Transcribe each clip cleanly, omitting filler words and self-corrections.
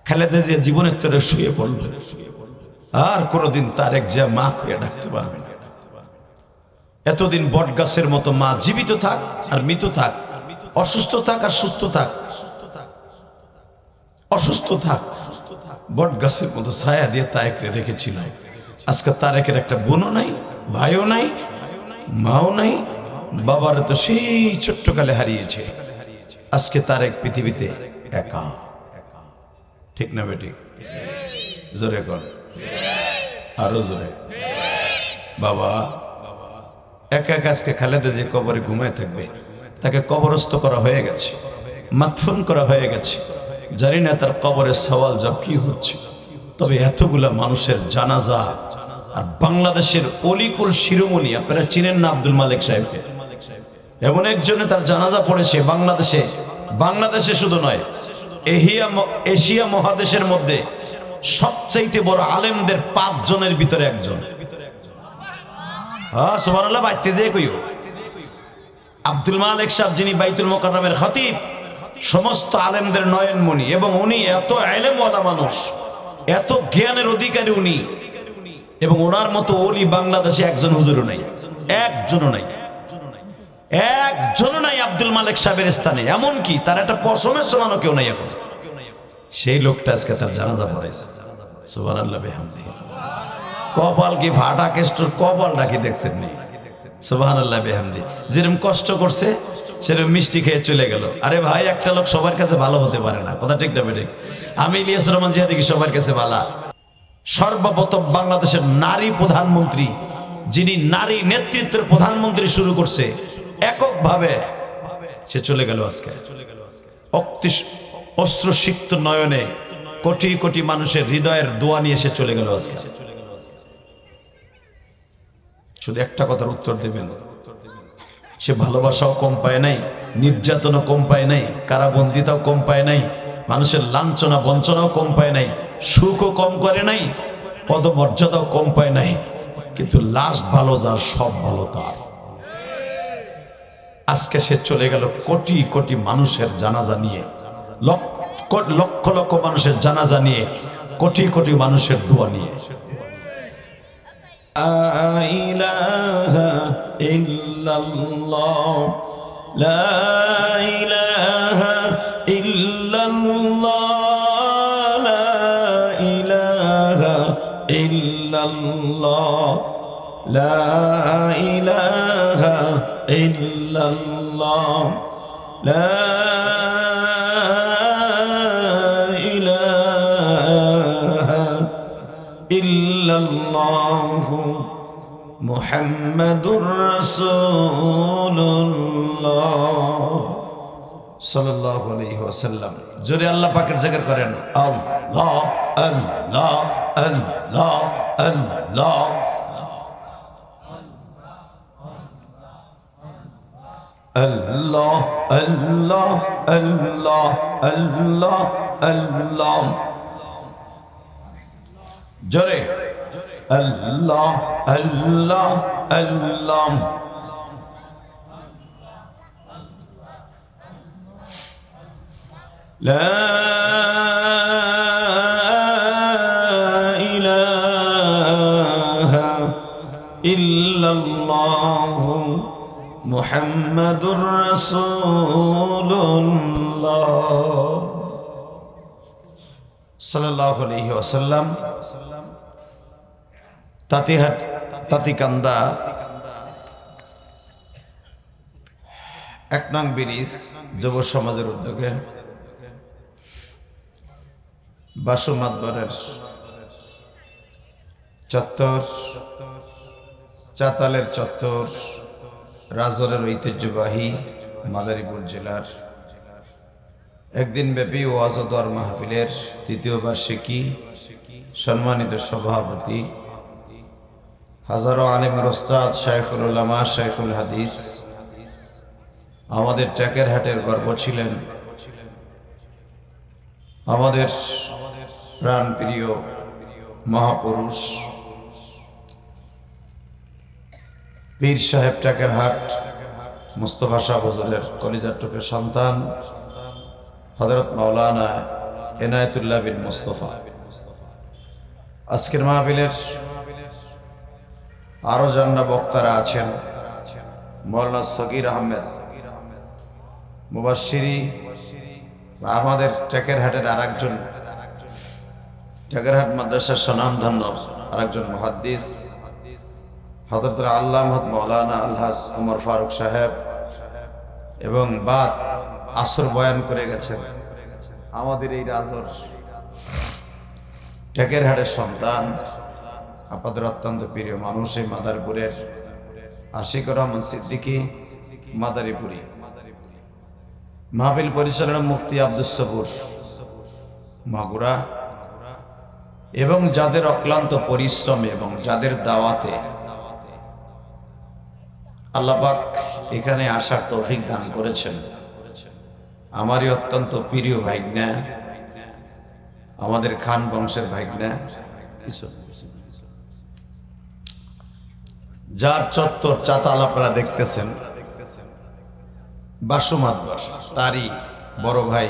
খালেদা জিয়া জীবনের তরে শুয়ে পড়ল, আর কোনোদিন তারেক জিয়া মা হয়ে ডাকতে পারবে না। এতদিন বট গাছের মতো মা জীবিত থাক আর মৃত থাক, অসুস্থ থাক আর সুস্থ থাক, অসুস্থ থাক, বট গাছের মতো ছায়া দিয়ে তারেককে রেখেছিল। আজকে তারেকের একটা বোনও নাই, ভাইও নাই, মাও নাই, বাবারে তো সেই ছোট্টকালে হারিয়েছে। আজকে তারেক পৃথিবীতে একা। ঠিক না বেটি? জোরে কর, আরো জোরে। বাবা একা একা আজকে খালেদা যে কবরে ঘুমায় থাকবে, তাকে কবরস্থ করা হয়ে গেছে, মাদফুন করা হয়ে গেছে। জানি না তার কবরের সওয়াল জব কি হচ্ছে, তবে এতগুলা মানুষের জানাজা। আর বাংলাদেশের অলিকুল শিরোমণি, আপনারা চিনেন না আব্দুল মালিক সাহেবকে? এমন একজনে তার জানাজা পড়েছে বাংলাদেশে। বাংলাদেশে শুধু নয়, এশিয়া মহাদেশের মধ্যে সবচাইতে বড় আলেমদের 5 জনের ভিতরে একজন। সুবহানাল্লাহ, বাইতে যে কইও আব্দুল মালিক সাহেব, যিনি বাইতুল মুকাররমের খতিব, সমস্ত আলেমদের নয়নমণি, এবং উনি এত ইলমওয়ালা মানুষ, এত জ্ঞানের অধিকারী উনি, এবং ওনার মতো ওলি বাংলাদেশে একজন হুজুরও নাই, একজনও নাই, একজনও নাই আব্দুল মালিক সাহেবের স্থানে। এমনকি তার একটা পশমের সমানও কেউ নাই এখন। সেই লোকটা আজকে তার জানাজা পড়াইছে। সুবহানাল্লাহ বিহামদিহি। কপাল কি ফাটা কেষ্টর কপালটা কি দেখছেন নি? সুবহানাল্লাহ বিহামদিহি। যেরকম কষ্ট করছে সেরকম মিষ্টি খেয়ে চলে গেল। আরে ভাই, একটা লোক সবার কাছে ভালো হতে পারে না, কথা ঠিক না বেঠিক? আমি ইলিয়াস রহমান জিয়া দেখি সবার কাছে ভালো। সর্বপ্রথম বাংলাদেশের নারী প্রধানমন্ত্রী, যিনি নারী নেতৃত্বের প্রধানমন্ত্রী শুরু করছে এককভাবে, সে চলে গেল আজকে। অশ্রুসিক্ত নয়নে কোটি কোটি মানুষের হৃদয়ের দোয়া নিয়ে সে চলে গেল আজকে। শুধু একটা কথার উত্তর দেবেন, সে ভালোবাসাও কম পায় নাই, নির্যাতনও কম পায় নাই, কারাবন্দিতাও কম পায় নাই, মানুষের লাঞ্ছনা বঞ্চনাও কম পায় নাই, সুখও কম করে নাই, পদমর্যাদাও কম পায় নাই। কিন্তু লাশ ভালো যার, সব ভালো তার। আজকে সে চলে গেল কোটি কোটি মানুষের জানাজা নিয়ে, লক্ষ লক্ষ মানুষের জানাজা নিয়ে, কোটি কোটি মানুষের দোয়া নিয়ে। লা ইলাহা ইল্লাল্লাহ, লা ইলাহা ইল্লাল্লাহ, লা ইলাহা ইল্লাল্লাহ, লা ইলাহা ইল্লাল্লাহ, লা ইলাহা ইল্লাল্লাহ, মুহাম্মাদুর রাসূলুল্লাহ সাল্লাল্লাহু আলাইহি ওয়াসাল্লাম। জোরে আল্লাহ পাকের জিকির করেন, আল্লাহ আল্লাহ আল্লাহ আল্লাহ। আল্লাহ আল্লাহ আল্লাহ আল্লাহ আল্লাহ। জোরে আল্লাহ আল্লাহ আল্লাহ। লা ইলাহা ইল্লাল্লাহ, মুহাম্মাদুর রাসূলুল্লাহ সাল্লাল্লাহু আলাইহি ওয়াসাল্লাম। তাঁতিহাট তাঁতিকান্দা 1 নং ব্রিজ যুব সমাজের উদ্যোগে বাসু মাতবরের চত্বর, চাতালের চত্বর, রাজরের ঐতিহ্যবাহী মাদারীপুর জেলার একদিন ব্যাপী ওয়াজ ও দোয়ার মাহফিলের 3য় বার্ষিকী সম্মানিত সভাপতি হাজারো আলেমের ওস্তাদ শাইখুল উলামা শাইখুল হাদিস, আমাদের ট্যাকেরহাটের গর্ব ছিলেন, আমাদের প্রাণপ্রিয় মহাপুরুষ পীর সাহেব ট্যাকেরহাট মুস্তফা শাহ হুজুরের কলিজার টুকের সন্তান হযরত মাওলানা এনায়েতুল্লাহ বিন মুস্তফা। আজকের মাহফিলের আরো যারা বক্তারা আছেন, মৌলানা সগীর আহমেদ মুবাশশিরি, আমাদের টেকেরহাটের আরেকজন, টেকেরহাট মাদ্রাসার স্বনামধন্য আরেকজন মুহাদ্দিস হযরত আল্লামা মাওলানা আলহাজ ওমর ফারুক সাহেব, এবং বাদ আসর বয়ান করে গেছেন আমাদের এই রাজর টেকেরহাটের সন্তান, আপনাদের অত্যন্ত প্রিয় মানুষ, এই মাদারীপুরের আশিকুর রহমান সিদ্দিকী মাদারীপুরি। মাহফিল পরিচালনা মুফতি আব্দুস সবুর মাগুরা, এবং যাদের অক্লান্ত পরিশ্রমে এবং যাদের দাওয়াতে আল্লাহ পাক এখানে আসার তৌফিক দান করেছেন, আমারই অত্যন্ত প্রিয় ভাইগনা, আমাদের খান বংশের ভাইগনা, যার চত্বর চাতাল আপনারা দেখতেছেন, বাসু মাতবর, তারই বড় ভাই,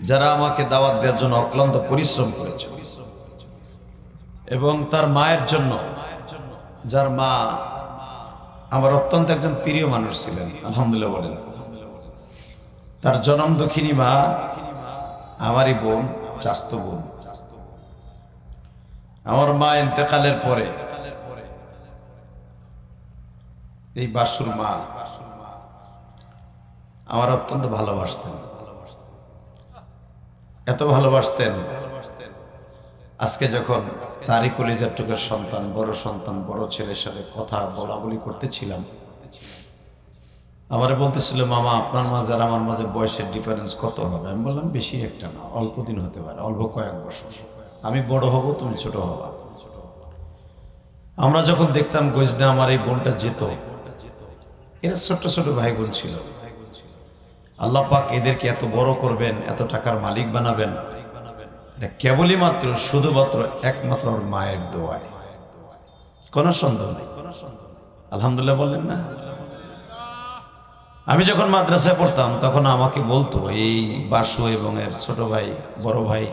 যারা আমাকে দাওয়াত দেওয়ার জন্য অক্লান্ত পরিশ্রম করেছে, এবং তার মায়ের জন্য, যার মা আমার অত্যন্ত একজন প্রিয় মানুষ ছিলেন, আলহামদুলিল্লাহ বলেন। তার জনম দক্ষিণী মা আমারই বোন, চাস্তো বোন। আমার মা ইন্তেকালের পরে এই বাসুর মা আমার অত্যন্ত ভালোবাসতেন, এত ভালোবাসতেন, আজকে যখন তারই কলিজার টুকের সন্তান, বড় ছেলের সাথে কথা বলা বলি করতেছিলাম, আমারে বলতেছিল, মামা আপনার মাঝে আর আমার মাঝে বয়সের ডিফারেন্স কত হবে? আমি বললাম, বেশি একটা না, অল্প দিন হতে পারে, অল্প কয়েক বছর। আমি বড় হব, তুমি ছোট হবা। আমরা যখন দেখতাম গজদা আমার এই বোনটা যেত, এরা ছোট ছোট ভাই বোন ছিল। আল্লাহ পাক এদেরকে এত বড় করবেন, এত টাকার মালিক বানাবেন, এটা কেবলই মাত্র শুধুমাত্র একমাত্র ওর মায়ের দোয়ায়, কোনো সন্দেহ নেই। আলহামদুলিল্লাহ বললেন না? আমি যখন মাদ্রাসায় পড়তাম তখন আমাকে বলতো এই বাসু এবং এর ছোট ভাই, বড় ভাই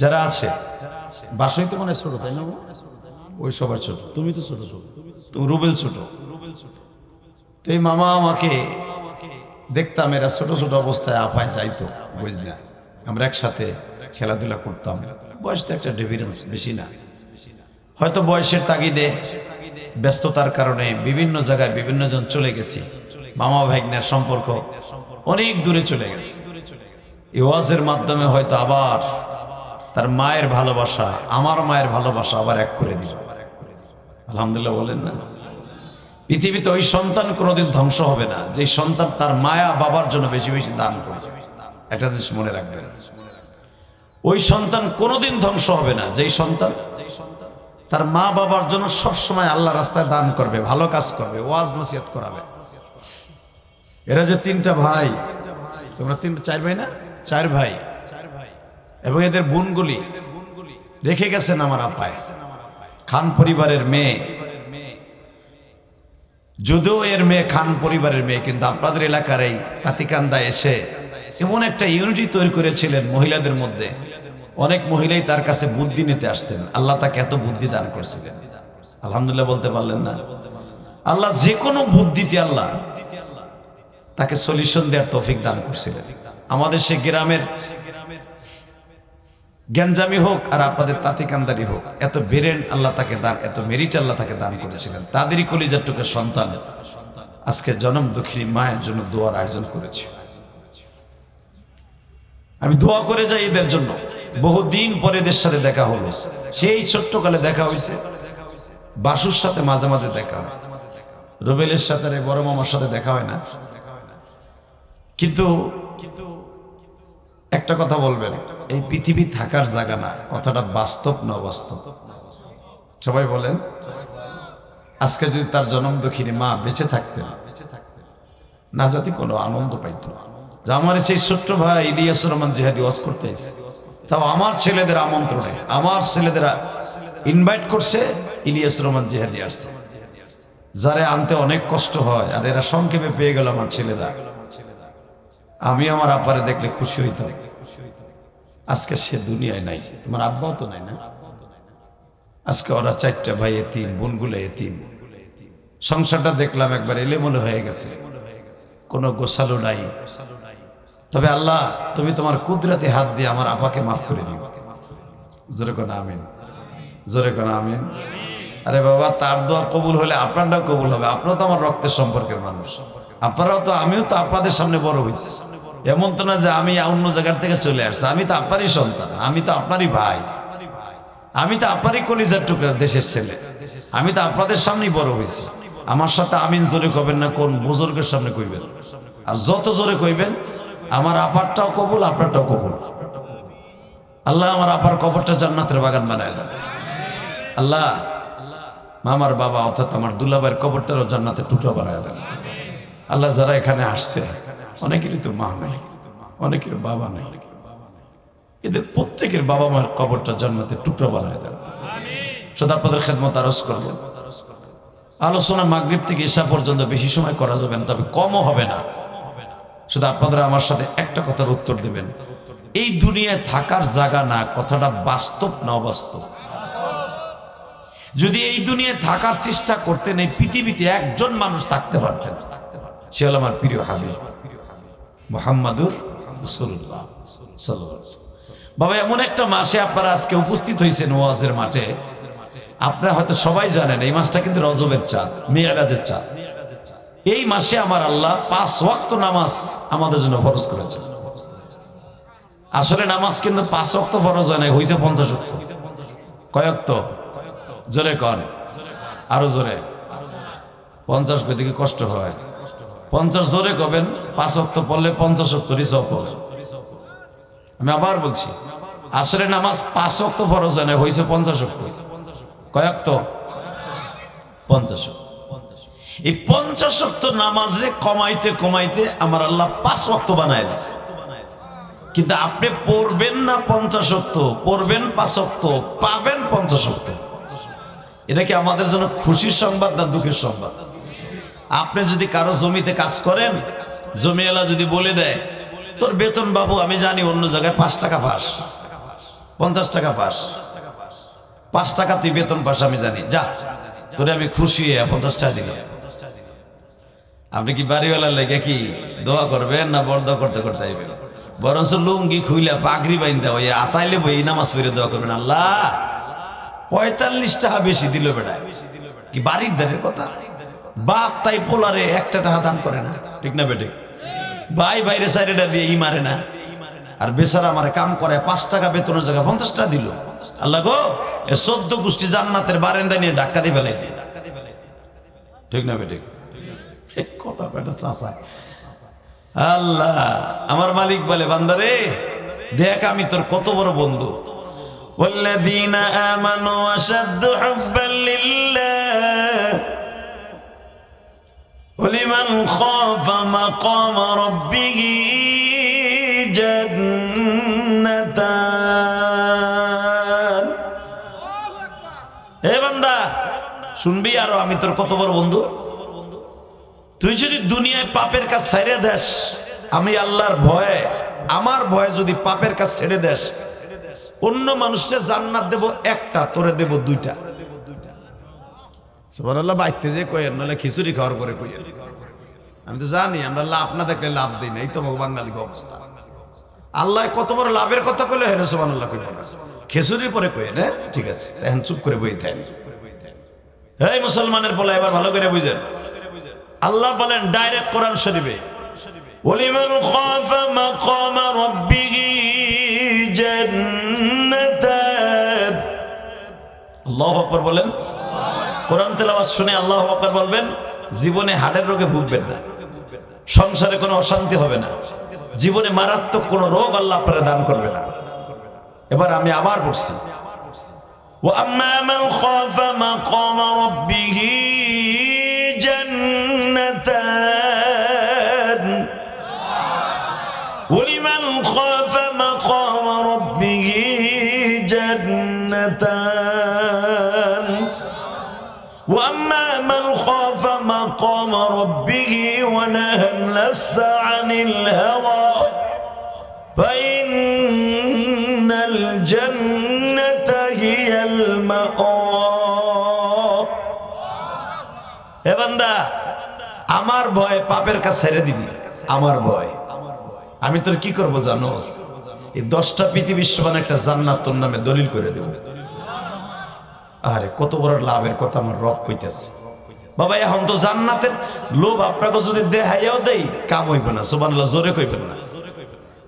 যারা আছে, বাসুই তো মনে ছোট, তাই না? ওই সবার ছোট, তুমি তো ছোট, তুমি রুবেল ছোট। তো এই মামা আমাকে দেখতাম, এরা ছোট ছোট অবস্থায় আপায় যাইতো, বুঝলি না, আমরা একসাথে খেলাধুলা করতাম। বয়স তো একটা ডিফারেন্স, বেশি না। হয়তো বয়সের তাগিদে, ব্যস্ততার কারণে বিভিন্ন জায়গায় বিভিন্ন জন চলে গেছি, মামা ভাগ্নের সম্পর্ক অনেক দূরে চলে গেছে। এই ওয়াজের মাধ্যমে হয়তো আবার তার মায়ের ভালোবাসা, আমার মায়ের ভালোবাসা আবার এক করে দিল। আলহামদুলিল্লাহ বলেন না? পৃথিবীতে ওই সন্তান কোনোদিন ধ্বংস হবে না যে সন্তান তার মায়া বাবার জন্য বেশি বেশি দান করবে। একটা জিনিস মনে রাখবেন, ওই সন্তান কোনোদিন ধ্বংস হবে না যেই সন্তান তার মা বাবার জন্য সবসময় আল্লাহ রাস্তায় দান করবে, ভালো কাজ করবে, ওয়াজ নসিহত করাবে। এরা যে তিনটা ভাই, তোমরা চার ভাই না? চার ভাই, এবং এদের বোনগুলি রেখে গেছেন আমার আপায়, খান পরিবারের মেয়ে। যদিও এর মেয়ে খান পরিবারের মেয়ে, কিন্তু আপনাদের এলাকার এই কাতিকান্দায় এসে এমন একটা ইউনিটি তৈরি করেছিলেন মহিলাদের মধ্যে। অনেক মহিলাই তার কাছে বুদ্ধি নিতে আসতেন, আল্লাহ তাকে এত বুদ্ধি দান করছিলেন। আলহামদুলিল্লাহ বলতে পারলেন না? আল্লাহ যে কোনো বুদ্ধিতে আল্লাহ তাকে সলিউশন দেওয়ার তৌফিক দান করছিলেন। আমাদের সে গ্রামের জ্ঞানজামি হোক আর আপনাদের তাঁতিকান্দারি হোক, এত বেরেন আল্লাহ তাকে দান, এত মেরিট আল্লাহ তাকে দান করেছিলেন। তাদেরই কলিজার টুকের সন্তান আজকে জনম দুঃখিনী মায়ের জন্য দোয়ার আয়োজন করেছে। আমি দোয়া করে যাই এদের জন্য। বহুদিন পরে এদের সাথে দেখা হলো, সেই ছোট্টকালে দেখা হয়েছে। বাসুর সাথে মাঝে মাঝে দেখা হয়, রুবেলের সাথে, বড় মামার সাথে দেখা হয় না। কিন্তু একটা কথা বলবেন, এই পৃথিবী থাকার জায়গা না, কথাটা বাস্তব না অবাস্তব? সবাই বলেন। আজকে যদি তার জনম দুঃখিনী মা বেঁচে থাকতেন, না জাতি কোনো আনন্দ পাইত যে আমার সেই ছোট্ট ভাই ইলিয়াসুর রহমান জিহাদি ওয়াজ করতে এসেছে, তাও আমার ছেলেদের আমন্ত্রণে, আমার ছেলেদের ইনভাইট করছে, ইলিয়াসুর রহমান জিহাদি আসছে, যারে আনতে অনেক কষ্ট হয়, আর এরা সংক্ষেপে পেয়ে গেল আমার ছেলেরা। আমি আমার আব্বারে দেখলে খুশি হইতাম। আজকে সে দুনিয়ায় নাই, তোমার আব্বাও তো নাই না। আজকে ওরা 4টা ভাই এতিম, বোনগুলো এতিম। সংসারটা দেখলাম একবার এলোমেলো হয়ে গেছে, কোনো গোছালো নাই। তবে আল্লাহ, তুমি তোমার কুদরতে হাত দিয়ে আমার আপাকে মাফ করে দিও। জোরে কোন আমিন, জোরে কোন আমিন। আরে বাবা, তার দোয়া কবুল হলে আপনারটাও কবুল হবে। আপনারা তো আমার রক্তের সম্পর্কের মানুষ, আপনারাও তো, আমিও তো আপনাদের সামনে বড় হয়েছি। এমন তো না যে আমি অন্য জায়গার থেকে চলে আসছি। আমি তো আপনারই সন্তান, আমি তো আপনারই ভাই, আমি তো আপনারই কলিজার টুকরা দেশের ছেলে। আমি তো আপনাদের সামনেই বড় হয়েছি। আমার সাথে আমিন জোরে কইবেন না, কোন বুজুর্গের সামনে কইবেন। আর যত জোরে কইবেন, আমার আপারটাও কবুল, আপনারটাও কবুল। আল্লাহ আমার আপার কবরটা জান্নাতের বাগান বানায় দেন। আল্লাহ মামার বাবা অর্থাৎ আমার দুলাভাইয়ের কবরটারও জান্নাতের টুকরা বানায় দেন। আল্লাহ যারা এখানে আসছে, অনেকেরই তো মা নেই, অনেকের বাবা নেই, এদের প্রত্যেকের বাবা মায়ের কবরটা জান্নাতের টুকরা বানায় দেন। শুধু আপনাদের খেদমত আরজ করব। আলোচনা মাগরিব থেকে ঈশা পর্যন্ত বেশি সময় করা যাবে না, তবে কমও হবে না। শুধু আপনারা আমার সাথে একটা কথার উত্তর দেবেন, এই দুনিয়ায় থাকার জায়গা না, কথাটা বাস্তব না অবাস্তব? যদি এই দুনিয়ায় থাকার চেষ্টা করতেন, এই পৃথিবীতে একজন মানুষ থাকতে পারতেন, সে হল আমার প্রিয় হাবিব মুহাম্মাদুর রাসূলুল্লাহ সাল্লাল্লাহু আলাইহি ওয়াসাল্লাম। বাবা, এমন একটা মাসে আপনারা আজকে উপস্থিত হয়েছেন ওয়াজের মাঠে। আপনারা হয়তো সবাই জানেন এই মাসটা কিন্তু রজবের চাঁদ, মিরাজের চাঁদ। এই মাসে আমার আল্লাহ 5 ওয়াক্ত নামাজ আমাদের জন্য ফরজ করেছেন। আসলে নামাজ কিন্তু 5 ওয়াক্ত ফরজ হয় না, হয়েছে 50 ওয়াক্ত। কয় ওয়াক্ত? জোরে কর, আরো জোরে। 50 কই থেকে কষ্ট হয়। 50 জোরে কবেন। 5 ওয়াক্ত পড়লে 50 ওয়াক্ত রিসব হবে। আমি আবার বলছি, আসলে নামাজ 5 ওয়াক্ত ফরজ হয় না, হয়েছে 50 ওয়াক্ত। কয় ওয়াক্ত? 50 ওয়াক্ত। এই 50 ওয়াক্ত নামাজে কমাইতে কমাইতে আমার আল্লাহ 5 ওয়াক্ত বানায় দিয়েছে। কিন্তু আপনি পড়বেন না 50 ওয়াক্ত, পড়বেন 5 ওয়াক্ত, পাবেন 50 ওয়াক্ত। এটা কি আমাদের জন্য খুশির সংবাদ না দুঃখের সংবাদ? আপনি যদি কারো জমিতে কাজ করেন, জমিওয়ালা যদি বলে দেয়, তোর বেতন বাবু আমি জানি অন্য জায়গায় 5 টাকা পাস, 50 টাকা পাস, 5 টাকা তুই বেতন পাস আমি জানি, যা তোরে আমি খুশি 50 টাকা দিলাম। আপনি কি বাড়িওয়ালার লেগে কি দোয়া করবেন না বরদোয়া করতে করতে আইবেন? বরঞ্চ লুঙ্গি খুইলা পাগড়ি বাইন্দা ওই আতাইলে বই নামাজ পড়ে দোয়া করবেন, আল্লাহ 45 টাকা বেশি দিল বেড়া। কি বাড়ির দাঁড়ের কথা? বাপ তাই পোলারে 1 টাকা দান করে না, ঠিক না বেটে? ভাই বাইরে সাইডটা দিয়ে ই মারে না, আর বেচারা আমারে কাম করে 5 টাকা বেতনের জায়গায় 50 টাকা দিল। আল্লাহ গো, এ 14 গোষ্ঠী জান্নাতের বারান্দা নিয়ে ধাক্কা দিয়ে ফেলাই দিই, ঠিক না বেটে? কথা বেটা চাচায়। আল্লাহ আমার মালিক বলে, বান্দারে দেখ আমি তোর কত বড় বন্ধু। والذين آمنوا أشد حبا لله ولمن خاف مقام ربه جنتان। হে বান্দা শুনবি আরো, আমি তোর কত বড় বন্ধু। তুই যদি দুনিয়ায় পাপের কাজ ছেড়ে দেস, আমি আল্লাহর ভয়ে, আমার ভয়ে যদি পাপের কাজ ছেড়ে দেস, অন্য মানুষকে জান্নাত দেব 1টা, তোরে দেব 2টা। সুবহানাল্লাহ। বাইতে যে কইেন, নাহলে খিচুড়ি খাওয়ার পরে কইেন। আমি তো জানি আমরা লাভ না দেখলে লাভ দিই না, এই তো বাঙালির অবস্থা। আল্লাহ কত বড় লাভের কথা কইলে হেন সুবহানাল্লাহ কইব না, খিচুড়ির পরে কইেন। হ্যাঁ ঠিক আছে, এখন চুপ করে বই থাকেন। এই মুসলমানের বলা এবার ভালো করে বুঝেন। আল্লাহ বলেন ডাইরেক্ট কোরআন শরীফে, ওয়ালিমান খাফা মাকামা রাব্বিহি জান্নাতান। আল্লাহু আকবার বলেন। কোরআন তেলাওয়াত শুনে আল্লাহু আকবার বলবেন, জীবনে হাড়ের রোগে ভুগবেন না, সংসারে কোনো অশান্তি হবে না, জীবনে মারাত্মক কোনো রোগ আল্লাহ আপনারা দান করবে না। এবার আমি আবার বলছি, ওয়া আম্মা মান খাফা মাকামা রাব্বিহি জান্নাতান ওয়ালিমান খাফা মাকামা রাব্বিহি জান্নাতান ওয়া আম্মা মান খাফা মাকামা রাব্বিহি ওয়া ونهى النفس عن الهوى فإن الجنة هي المأوى হে বান্দা আমার ভয় পাপের কাছে ছেড়ে দিবি আমার ভয় আমি তোর কি করব জানোস এই 10টা পৃথিবীর সমান একটা জান্নাত তোর নামে দলিল করে দেব আরে কত বড় লাভের কথা আমার রব কইতেছে বাবা এখন তো জান্নাতের লোভ আপনাকে যদি দেখাইয়াও দেই কাম হইব না সুবহানাল্লাহ জোরে কইবেন না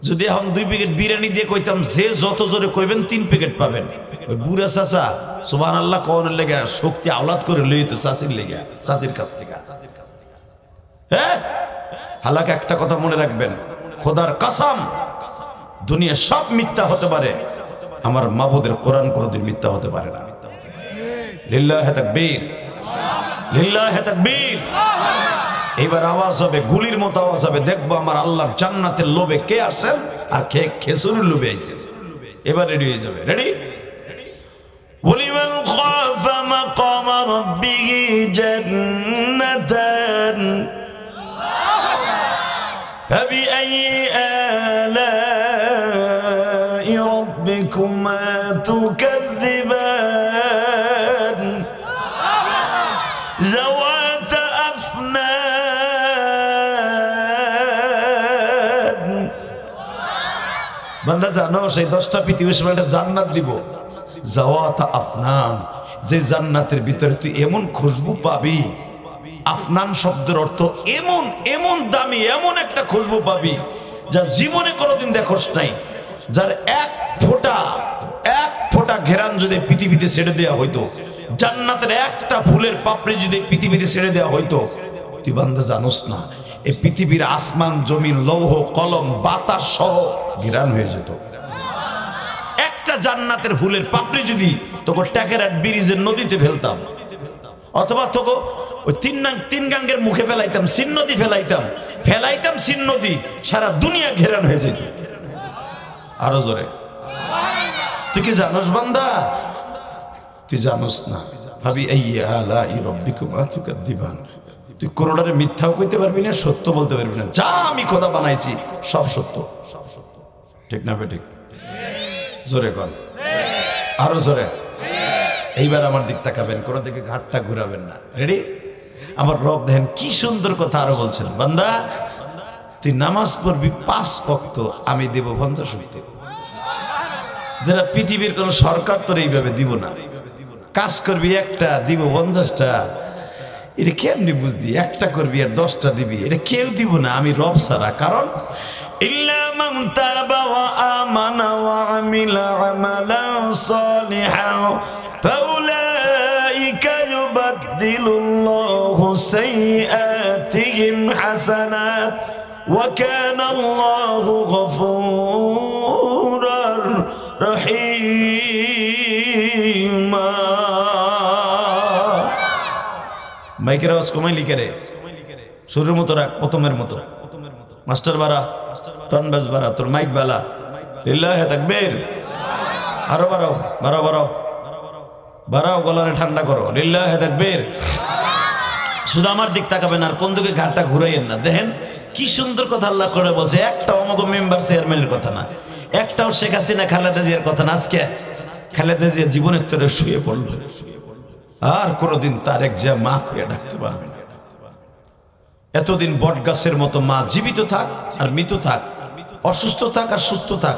যদি এখন 2 প্যাকেট বিরিয়ানি দিয়ে কইতাম যে যত জোরে কইবেন 3 প্যাকেট পাবেন ওই বুড়া চাচা সুবহানাল্লাহ কোনের লেগে শক্তি আওলাদ করে লই তো চাচির লেগে চাচির কাছ থেকে হ্যাঁ হালাক একটা কথা মনে রাখবেন খোদার কসম দুনিয়া সব মিথ্যা হতে পারে আমার মাবুদের কোরআন কোনদিন মিথ্যা হতে পারে না লিল্লাহি তাকবীর লিল্লাহি তাকবীর এবার আওয়াজ হবে গুলির মতো আওয়াজ হবে দেখবো আমার আল্লাহর জান্নাতের লোভে কে আসেন আর কে খেসুরের লোভে আইছে এবার রেডি হয়ে যাবে রেডি ওয়ালিমান খাফা মাকাম রাব্বিহি জান্নাতান فبأي آلاء ربكما تكذبان ذوات أفنان বান্দা জানো সেই 10টা পৃথিবীর সমান একটা জান্নাত দিব জাওয়াত আফনান যে জান্নাতের ভিতরে তুই এমন খুশবু পাবি আফনান শব্দের অর্থ এমন এমন দামি এমন একটা খুশবু পাবি যা জীবনে কোনোদিন দেখোস নাই যার এক ফোঁটা ঘেরান যদি পৃথিবীতে ছেড়ে দেওয়া হইতো জান্নাতের একটা ফুলের পাপড়ি যদি পৃথিবীতে ছেড়ে দেওয়া হইতো তুই বান্দা জানোস না এই পৃথিবীর আসমান জমিন লৌহ কলম বাতাস সহ ঘেরান হয়ে যেত একটা জান্নাতের ফুলের পাপড়ি যদি তোকে ট্যাকেরাট ব্রিজের নদীতে ফেলতাম অথবা তোকে ওই তিন গাঙ্গের মুখে ফেলাইতাম সিন্নদী ফেলাইতাম সিন্নদী সারা দুনিয়া ঘেরান হয়ে যেত আরো জোরে তুই কি জানোস বান্দা তুই জানোস না ভাবি আইয়া আলাই রাব্বিকুমা তুকাদ্দিবান তুই কোনটারে মিথ্যাও কইতে পারবি না সত্য বলতে পারবি না যা আমি খোদা বানাইছি সব সত্য ঠিক না বেঠিক জোরে কর আরো জোরে এইবার আমার দিক তাকাবেন কোন দিকে ঘাটটা ঘুরাবেন না রেডি আমার রব দেখেন কি সুন্দর কথা আরো বলছেন বান্দা তুই নামাজ পড়বি 5 ওয়াক্ত আমি দেব 50 ওয়াক্ত যারা পৃথিবীর কোন সরকার তোর এইভাবে দিব না কাজ করবি একটা দিব 50টা এটা কেমনি বুঝবি একটা করবি আর 10টা দিবি এটা কেউ দিব না আমি রব ছাড়া কারণ ইল্লা মান তাবা ওয়া আমানা ওয়া আমিলা আমালান সালিহান ফাউলাইকা ইউবাদদিলুল্লাহু সাইয়্যাতিহিম হাসানাত ওয়া কানা আল্লাহু গফুরার রহিমা মাইকের আওয়াজ কমাই লিখে রে শুরুর মতো রাখ প্রথমের মতো মাস্টার বাড়া টন বাজ বাড়া তোর মাইক বালা লিল্লাহি তাকবীর আরো বাড়াও গলারে ঠান্ডা করো লিল্লাহি তাকবীর শুধু আমার দিক তাকাবেন আর কোন দিকে ঘাটটা ঘুরাইয়েন না দেখেন কি সুন্দর কথা আল্লাহ করে বলছে একটা অমুক মেম্বার চেয়ারম্যানের কথা না একটাও শেখ হাসিনা খালেদা জিয়ার কথা না আজকে খালেদা জিয়া জীবনের তোরে শুয়ে পড়লো আর কোনদিন তারেক জিয়া মা খুঁয়ে ডাকতে পারবে না এতদিন বট গাছের মতো মা জীবিত থাক আর মৃত থাক অসুস্থ থাক আর সুস্থ থাক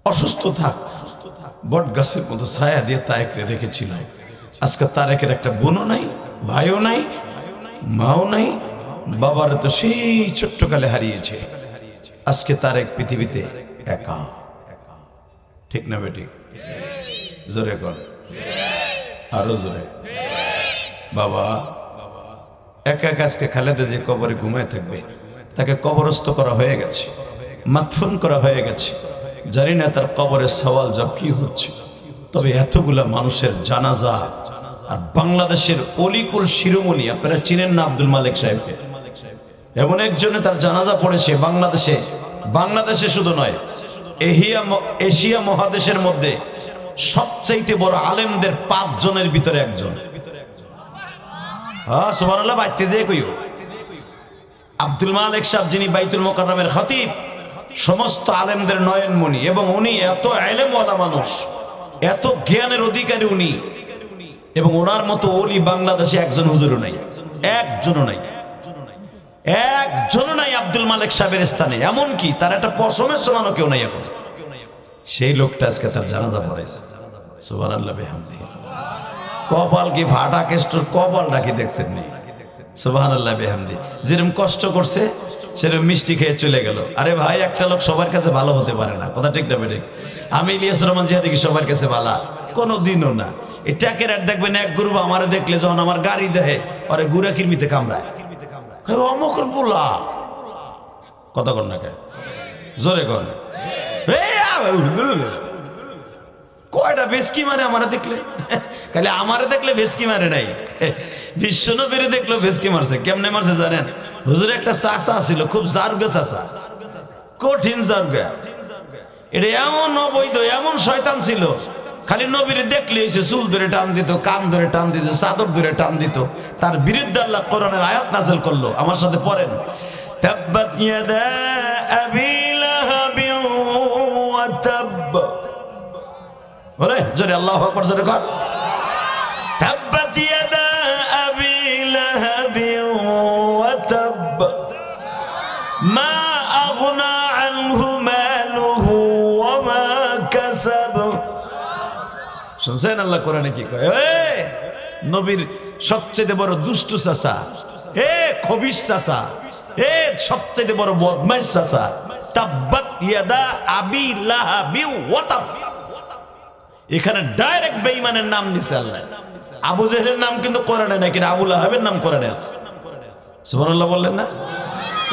অসুস্থ থাক বট গাছের মতো ছায়া দিয়ে তারেককে রেখেছিল আজকে তারেকের একটা বোনও নাই ভাইও নাই মাও নাই বাবারে তো সেই ছোট্টকালে হারিয়েছে আজকে তারেক পৃথিবীতে একা ঠিক না বেটি জোরে কর আরো জোরে বাবা একা একা আজকে খালেদা যে কবরে ঘুমায় থাকবে তাকে কবরস্থ করা হয়ে গেছে মাদফুন করা হয়ে গেছে জানি না তার কবরের সওয়াল জব কি হচ্ছে তবে এতগুলা মানুষের জানাজা আর বাংলাদেশের অলিকুল শিরোমণি আপনারা চিনেন না আব্দুল মালিক সাহেবকে এমন একজনে তার জানাজা পড়েছে বাংলাদেশে শুধু নয় এশিয়া মহাদেশের মধ্যে সবচাইতে বড় আলেমদের 5 জনের ভিতরে একজন সুবহানাল্লাহ বাইতে যে কইও আব্দুল মালিক সাহেব যিনি বাইতুল মুকাররমের খতিব, সমস্ত আলেমদের নয়নমণি, এবং উনি এত ইলমওয়ালা মানুষ, এত জ্ঞানের অধিকারী উনি, এবং ওনার মতো ওলি বাংলাদেশে একজন হুজুরও নাই, একজনও নাই, একজনও নাই আব্দুল মালিক সাহেবের স্থানে। এমনকি তার একটা পশমের সমানও কেউ নাই এখন। সেই লোকটা আজকে তার জানাজা পড়াইছে। সুবহানাল্লাহ বিহামদিহি। কপাল কি ফাটা কেষ্টর কপালটা কি দেখছেন নি? সুবহানাল্লাহ বিহামদিহি। যেরকম কষ্ট করছে সেরকম মিষ্টি খেয়ে চলে গেল। আরে ভাই, একটা লোক সবার কাছে ভালো হতে পারে না, কথা ঠিক না বেঠিক? আমি ইলিয়াস রহমান জিয়া দেখি সবার কাছে ভালো, কোনো দিনও না। এই ট্যাকের আর দেখবেন এক গ্রুপ আমারে দেখলে যখন আমার গাড়ি দেহে ওরে গুড়া কিরমিতে কামড়ায়, অমুকের পোলা, কথা কর না কে, জোরে কর। কয়টা ভেসকি মারে আমারে দেখলে, খালি আমারে দেখলে ভেসকি মারে নাই, বিশ্বনবীরে দেখলো ভেসকি মারছে। কেমনে মারছে জানেন? হুজুর একটা চাচা ছিল, খুব জারগে চাচা, কঠিন জারগে। এটা এমন অবৈধ, এমন শয়তান ছিল, খালি নবীরে দেখলে এসে চুল ধরে টান দিত, কান ধরে টান দিত, চাদর ধরে টান দিত। তার বিরুদ্ধে আল্লাহ কোরআনের আয়াত নাযিল করলো। আমার সাথে পড়েন, তাব্বাত ইয়াদা আবি লাহাবিন ওয়া তাব। বলে জোরে আল্লাহু আকবার, জোরে কর। তাব্বাত ইয়াদা আবি লাহাবিন ওয়া তাব মা আগনা আনহু মালুহু ওয়া মা কাসাব। শুনছেন আল্লাহ কোরআনে কি কয়? নবীর সবচেয়ে বড় দুষ্টু চাচা, খবিশ চাচা, সবচেয়ে বড় বদমাইশ চাচা, তাব্বাত ইয়াদা আবি লাহাবি ওয়া তাব। এখানে ডাইরেক্ট বেঈমানের নাম নিছে আল্লাহ। আবু জেহেলের নাম কিন্তু কোরআনে নাই, কিন্তু আবু লাহাবের নাম কোরআনে আছে। সুবহানাল্লাহ বললেন না?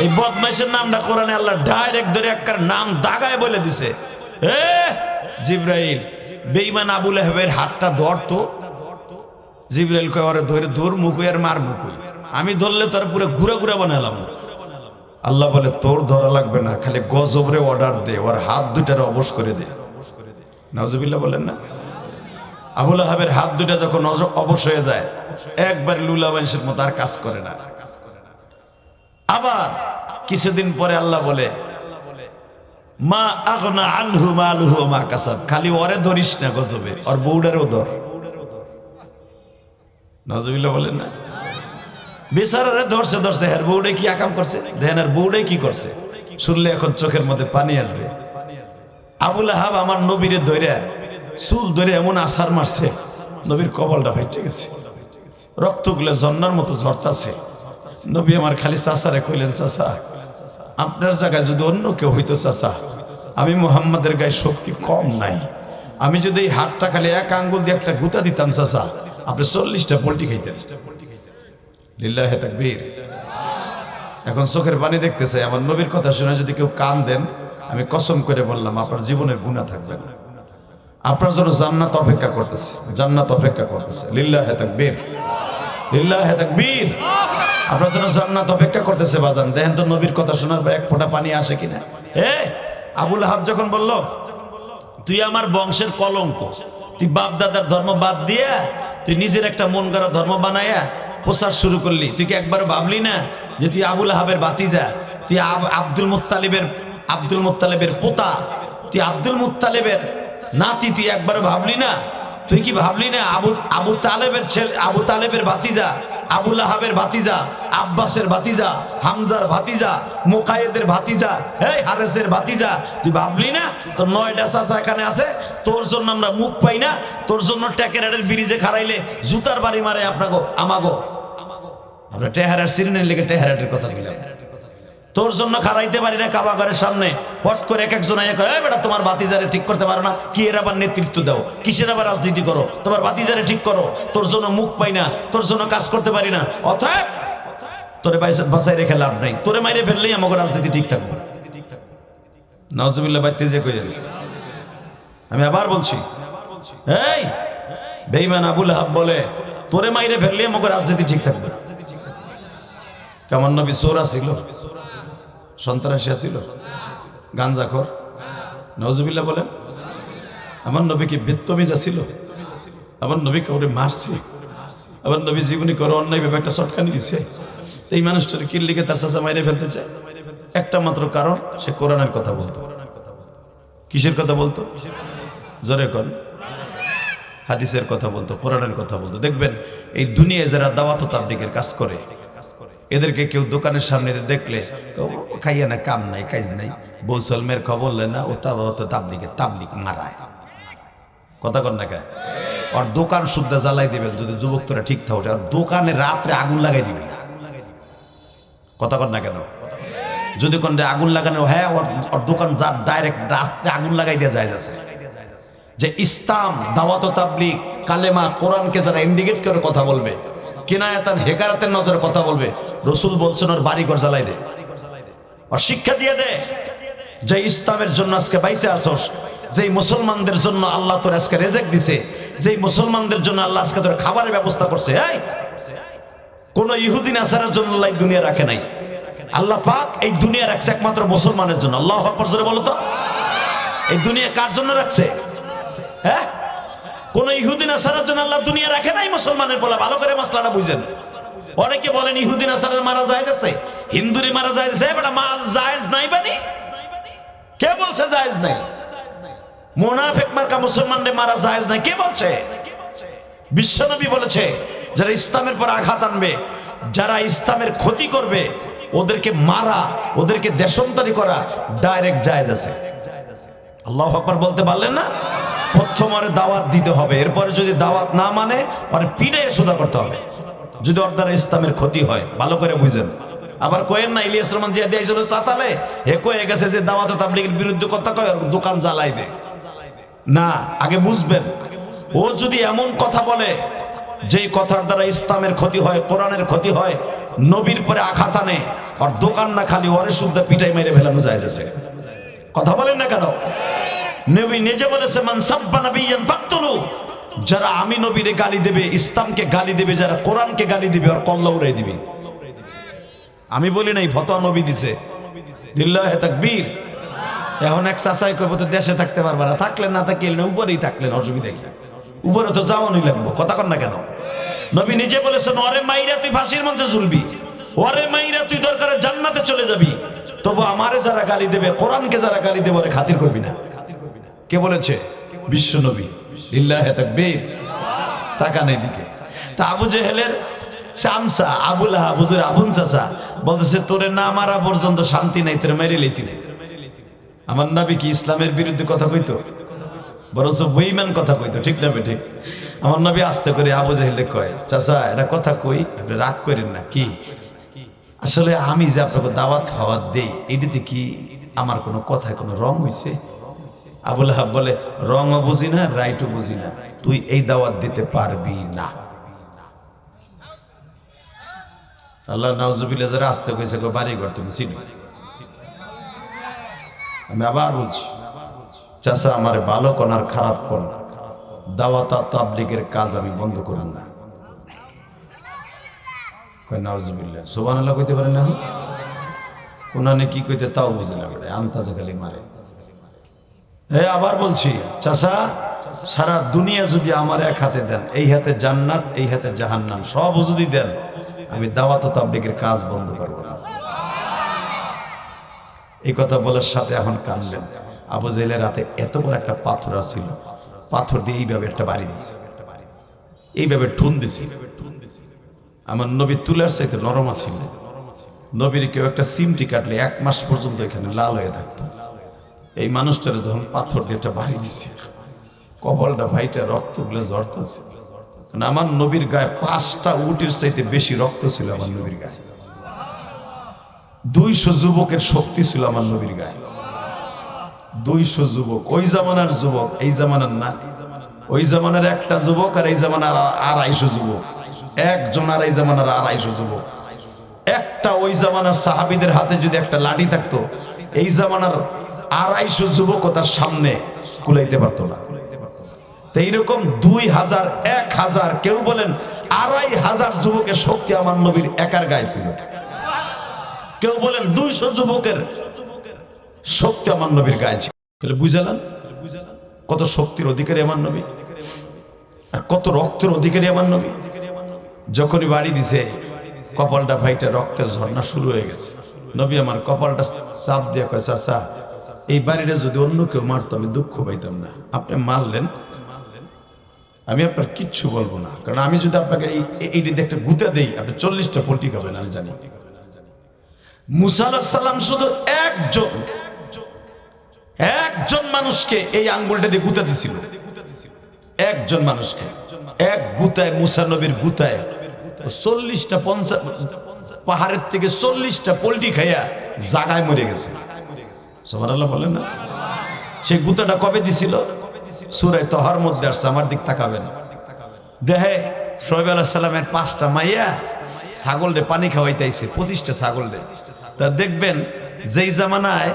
এই বদমাইশের নামটা কোরআনে আল্লাহ ডাইরেক্ট ধরে একটা নাম দাগায় বলে দিছে। জিবরাইল, বেঈমান আবু লাহাবের হাতটা ধরতো। জিবরাইল কয় ওরে ধরে দৌড় মুকুই আর মার মুকুই, আমি ধরলে তোর পুরো ঘুরা ঘুরা বানালাম। আল্লাহ বলে তোর ধরা লাগবে না, খালি গজবরে অর্ডার দে, ওর হাত দুটার অবশ করে দে। নাউজুবিল্লাহ বলেন না? আবু লাহাবের হাত দুটা যখন অবশ হয়ে যায়, একবার লুলা মানুষের মতো আর কাজ করে না। আবার কিছুদিন পরে আল্লাহ বলে মা আগনা আনহু মালুহু ওয়া মা কাসাব। খালি ওরে ধরিস না গজবে, ওর বউডারও ধর। নাউজুবিল্লাহ বলেন না? বেচারারে ধরছে, হের বউডে কি আকাম করছে দেখেন, আর বউডে কি করছে শুনলে এখন চোখের মধ্যে পানি আসবে। আবু লাহাব আমার নবীরে ধরে চুল ধরে এমন আছাড় মারছে, নবীর কপালটা ফাইটে গেছে, রক্তগুলো ঝর্ণার মতো ঝরতাছে। নবী আমার খালি চাচারে কইলেন, চাচা আপনার জায়গায় যদি অন্য কেউ হইতো চাচা, আমি মুহাম্মাদের গায়ে শক্তি কম নাই, আমি যদি এই হাতটা খালি এক আঙ্গুল দিয়ে একটা গুতা দিতাম চাচা, আপনি 40টা পোল্ট্রি খাইতেন। লিল্লাহি তাকবীর। এখন চোখের পানি দেখতেছে। আমার নবীর কথা শুনে যদি কেউ কান দেন, আমি কসম করে বললাম আপনার জীবনের গুনাহ থাকবে না, আপনার জন্য জান্নাত অপেক্ষা করতেছে, জান্নাত অপেক্ষা করতেছে। লিল্লাহি তাকবীর, লিল্লাহি তাকবীর। আপনার জন্য জান্নাত অপেক্ষা করতেছে বাজান। দেখেন তো নবীর কথা শোনার পর এক ফোঁটা পানি আসে কিনা। আবু লাহাব যখন বলল তুই আমার বংশের কলঙ্ক, তুই বাপ দাদার ধর্ম বাদ দিয়া তুই নিজের একটা মন গড়া ধর্ম বানায়া প্রচার শুরু করলি, তুই কি একবার ভাবলি না যে তুই আবু লাহাবের বাতিজা, তুই আব্দুল মুত্তালিবের পোতা, তুই আব্দুল মুত্তালিবের নাতি, তুই একবার ভাবলি না? তুই কি ভাবলি না আবু তালেবের ছেলে, আবু তালেবের ভাতিজা, আবু লাহাবের ভাতিজা, আব্বাসের ভাতিজা, হামজার ভাতিজা, মুকায়েদের ভাতিজা, হারেসের ভাতিজা, তুই ভাবলি না তোর 9টা চাচা এখানে আছে, তোর জন্য আমরা মুখ পাই না, তোর জন্য ট্যাকেরাটের ব্রিজে খারাইলে জুতার বাড়ি মারে আপনাগো আমাগো। আমরা টেহারার সিরিনের লেগে টেহারাটের কথা বললাম, তোর জন্য খারাইতে পারি না কাবাঘরের সামনে। পট করে এক একজন বেটা তোমার ভাতিজারে ঠিক করতে পারো না, কি এর আবার নেতৃত্ব দাও, কিসের আবার রাজনীতি করো, তোমার ভাতিজারে ঠিক করো, তোর জন্য মুখ পাই না, তোর জন্য কাজ করতে পারি না, অতএব তোরে বাসায় রেখে লাভ নাই, তোরে মাইরে ফেললেই আমাকে রাজনীতি ঠিক থাকবে। নাউজুবিল্লাহ বাইতে যে কইলেন। আমি আবার বলছি, এই বেঈমান আবু লাহাব বলে তোরে মাইরে ফেললেই আমাকে রাজনীতি ঠিক থাকবে। কেমন নবী চোরা ছিল, সন্ত্রাসী ছিল, গাঞ্জাখোর, নাউজুবিল্লাহ বলেন। আমার নবী কি বিত্তমিজা ছিল? আমার নবী কাউরে মারছে? আবার নবী জীবনী করে অন্যায় ভাবে একটা শটকানি দিছে, এই মানুষটার কিল্লিকে তার চাচা মাইরে ফেলতে চায় একটা মাত্র কারণ, সে কোরআনের কথা বলতো। কিসের কথা বলতো? জোরে কোন? হাদিসের কথা বলতো, কোরআনের কথা বলতো। দেখবেন এই দুনিয়ায় যারা দাওয়াত ও তাবলীগের কাজ করে, এদেরকে কেউ দোকানের সামনে দেখলে খাইয়া না, কাম নাই, কাজ নাই, বৌসলমের খবর লে না, ও তাবলীগের তাবলীগ মারায়। কথা কর না কে? আর দোকান শুদ্ধ জ্বালাই দিবেন যদি যুবক তোরা ঠিক থাকো, আর দোকানে রাত্রে আগুন লাগাই দিবি। কথা কর না কেন? যদি কোন আগুন লাগানো, হ্যাঁ, ওর দোকান যা ডাইরেক্ট রাত্রে আগুন লাগাই দেওয়া যায় আছে। যে ইসলাম, দাওয়াত ও তাবলীগ, কালেমা, কোরআনকে যারা ইন্ডিকেট করে কথা বলবে, কিনায়াতান হেকারাতের নজরে কথা বলবে, রসুল বলছেন ওর বাড়িঘর জ্বালাই দে, আর শিক্ষা দিয়ে দে যে ইসলামের জন্য আজকে বাইচে আসোস, যেই মুসলমানদের জন্য আল্লাহ তোর আজকে রেজেক দিছে, যেই মুসলমানদের জন্য আল্লাহ আজকে তোর খাবারের ব্যবস্থা করছে, কোন ইহুদি নাসারার জন্য আল্লাহ দুনিয়া রাখে নাই। আল্লাহ পাক এই দুনিয়া রাখছে একমাত্র মুসলমানের জন্য। আল্লাহু আকবার জোরে বলো তো। এই দুনিয়া কার জন্য রাখছে? হ্যাঁ, কোন ইহুদি নাসারার জন্য আল্লাহ দুনিয়া রাখে নাই, মুসলমানের বলে। ভালো করে মাসলাটা বুঝেন। অনেকে বলেন ইহুদি নাসারার মারা জায়েজ আছে, হিন্দুরি মারা জায়েজ আছে। বেটা মা জায়েজ নাই বানি? কে বলছে জায়েজ নাই? মুনাফিক মার্কা মুসলমানদের মারা জায়েজ নাই কে বলছে? বিশ্বনবী বলেছে যারা ইসলামের পর আঘাত আনবে, যারা ইসলামের ক্ষতি করবে, ওদেরকে মারা, ওদেরকে দেশান্তরী করা ডাইরেক্ট জায়েজ আছে। আল্লাহু আকবার বলতে পারলেন না? প্রথম ওরে দাওয়াত দিতে হবে, এরপরে যদি দাওয়াত না মানে ওরে পিটাইয়ে সোজা করতে হবে যদি ওর দ্বারা ইসলামের ক্ষতি হয়। ভালো করে বুঝেন। আবার কয়েন না ইলিয়াস রহমান জিয়া দিয়েছিল চাতালে, হে কয়ে গেছে যে দাওয়াত ও তাবলীগের বিরুদ্ধে কথা কয়, ওর দোকান জ্বালাই দে না। আগে বুঝবেন, ও যদি এমন কথা বলে যেই কথার দ্বারা ইসলামের ক্ষতি হয়, কোরআনের ক্ষতি হয়, নবীর পরে আঘাত আনে, আর দোকান না খালি ওরে শুদ্ধ পিটাই মেরে ফেলানো যায় যাচ্ছে। কথা বলেন না কেন? নবী নিজে বলেছে মান সাব্বা নাবিয়ান ফাকতুলু, যারা আমি নবীরে গালি দেবে, ইসলামকে গালি দেবে, যারা কোরআনকে গালি দিবে, আর কল্লা উড়াই দিবে। আমি বলি নাই, ফতোয়া নবী দিছে। লিল্লাহি তাকবীর। এখন এক চাচাই কইব তো দেশে থাকতে পারবে না, থাকলেন না থাকলেন উপরেই থাকলেন, অসুবিধা কি? উপরে তো যাওয়ানই লাগবো। কথা কর না কেন? নবী নিজে বলেছেন ওরে মাইরা তুই ফাঁসির মঞ্চে ঝুলবি, ওরে মাইরা তুই দরকারে জান্নাতে চলে যাবি, তবু আমারে যারা গালি দেবে, কোরআনকে যারা গালি দেবে, ওরে খাতির করবি না। কে বলেছে? বিশ্ব নবী। লিল্লাহি তাকবীর। তাকান এদিকে। তা আবু জেহেলের চামচা আবু লাহাব, হুজুর আবুল চাচা বলতেছে তোরে না মারা পর্যন্ত শান্তি নাই, তোরে মেরে লইতি। আমার নবী কি ইসলামের বিরুদ্ধে কথা কইতো? বরঞ্চ বেঈমান কথা কইতো। ঠিক না ঠিক? আমার নবী আস্তে করে আবু জেহেলে কয়, চাচা এটা কথা কই, আপনি রাগ করেন না। কি? আসলে আমি যে আপনাকে দাওয়াত খাওয়াত দেই, এটাতে কি আমার কোনো কথায় কোনো রং হইছে? আবু লাহাব বলে, রংও বুঝি না, রাইটও বুঝি না, তুই এই দাওয়াত দিতে পারবি না। আল্লাহ নাউজুবিল্লাহ যারা আসতে কইছে গো বাড়ি ঘর তুমি চিনো। আমি আবার বলছি, চাচা আমার ভালো কোন আর খারাপ কোন, দাওয়াত আর তাবলীগের কাজ আমি বন্ধ করব না। কয় নাউজুবিল্লাহ, সুবহানাল্লাহ কইতে পারে না? কোনানে কি কইতে তাও বুঝে না, বেটা আন্তাজে খালি মারে। আবার বলছি, চাচা সারা দুনিয়া যদি আমার এক হাতে দেন, এই হাতে জান্নাত, এই হাতে জাহান্নাম, সব যদি দেন, আমি দাওয়াত ও তাবলীগের কাজ বন্ধ করব না। এই কথা বলার সাথে এখন কানলেন। আবু জেহেলের হাতে এত বড় একটা পাথর ছিল, পাথর দিয়ে এইভাবে একটা বাড়ি দিছে, এইভাবে ঠুন দিছে। আমার নবী তুলার চাইতে নরম ছিল। নবীর কেউ একটা সিমটি কাটলে 1 মাস পর্যন্ত এখানে লাল হয়ে থাকতো। এই মানুষটারে যখন পাথর দিয়ে একটা বাড়ি দিছে, কপালটা ভাইটা রক্তগুলো ঝরতেছে। আমার নবীর গায়ে 5টা উটের চাইতে বেশি রক্ত ছিল আমার নবীর গায়ে। 200 যুবকের শক্তি ছিল আমার নবীর গায়ে। 200 যুবক, ওই জামানার যুবক, এই জামানার না। ওই জামানার একটা যুবক আর এই জামানার 250 যুবক, একজন আর এই জামানার 250 যুবক। একটা ওই জামানার সাহাবীদের হাতে যদি একটা লাঠি থাকতো, এই জামানার 250 যুবক তার সামনে কুলাইতে পারতো না। এইরকম 2000, 1000, কেউ বলেন 2500 যুবকের শক্তি আমার নবীর একার গায়ে ছিল। কেউ বলেন 200 যুবকের শক্তি আমার নবীর গায়ে ছিল। বুঝালাম কত শক্তির অধিকারী আমার নবী, আর কত রক্তের অধিকারী আমার নবী। যখনই বাড়ি দিছে কপালটা ফাইটা রক্তের ঝর্ণা শুরু হয়ে গেছে। নবী আমার কপালটা চাপ দিয়ে কয়, চাচা এই বাড়িটা যদি অন্য কেউ মারতো আমি দুঃখ পাইতাম না, আপনি মারলেন, আমি আপনার কিচ্ছু বলবো না, কারণ আমি যদি আপনাকে এইটিতে একটা গুঁতা দেই আপনি 40টা পোল্ট্রি খাবেন আমি জানি। মুসা আলাইহিস সালাম শুধু একজন মানুষকে এই আঙ্গুলটা দিয়ে গুঁতা দিছিল, একজন মানুষকে। এক গুতায়, মুসা নবীর গুতায় 40টা 50 পাহাড়ের থেকে 40টা পোল্ট্রি খাইয়া জাগায় মরে গেছে। সুবহানাল্লাহ বলেন না? সেই গুতাটা কবে দিছিল? সূরা তহার মধ্যে আসছে, আমার দিক তাকাবেন। দেখে শোয়েব আলাইহিস সালামের 5টা মাইয়া ছাগলরে পানি খাওয়াইতেছে, 25টা ছাগলরে। তা দেখবেন যেই জামানায়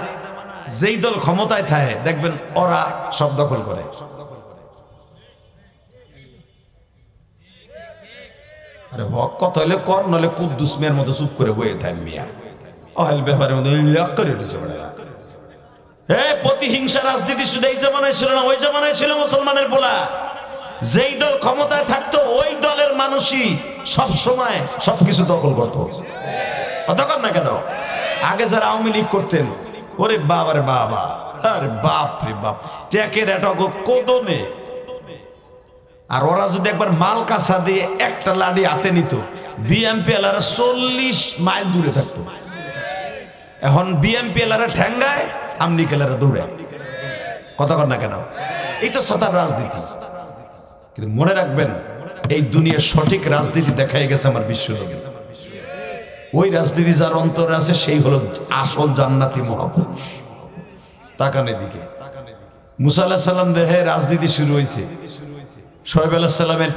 যেই দল ক্ষমতায় থাকে দেখবেন ওরা সব দখল করে। আরে হক কথা হলে কর, নলে কুদ্দুস মেয়ের মতো চুপ করে বয়ে থাকে মিয়া। অহেল ব্যাপারের মধ্যে করে উঠেছে। প্রতিহিংসা রাজনীতি শুধু এই জামানায় ছিল না, ওই জামানায় ছিল মুসলমানের বলা। যেই দল ক্ষমতায় থাকতো ওই দলের মানুষই সব সময় সবকিছু দখল করতো। দখল না কেন? আগে যারা আওয়ামী লীগ করতেন, ওরে বাবা রে বাবা, আরে বাপ রে বাপ, ট্যাকের এটক কোদনে। আর ওরা যদি একবার মাল কাঁচা দিয়ে একটা লাঠি হাতে নিত, বিএমপি এলারা 40 মাইল দূরে থাকতো। এখন বিএমপি এলারা ঠ্যাঙ্গায়, আমনি কেলারা দৌড়ে। কথা কর না কেন? এই তো সাতার রাজনীতি। কিন্তু মনে রাখবেন, এই দুনিয়ার সঠিক রাজনীতি দেখাই গেছে আমার বিশ্বনবী। ওই রাজনীতি যার অন্তরে আছে সেই হলো আসল জান্নাতি মহাপুরুষ। তাকান এদিকে। মুসা আলাইহিস সালাম দেহে রাজনীতি শুরু হয়েছে। শোয়েব আলাইহিস সালামের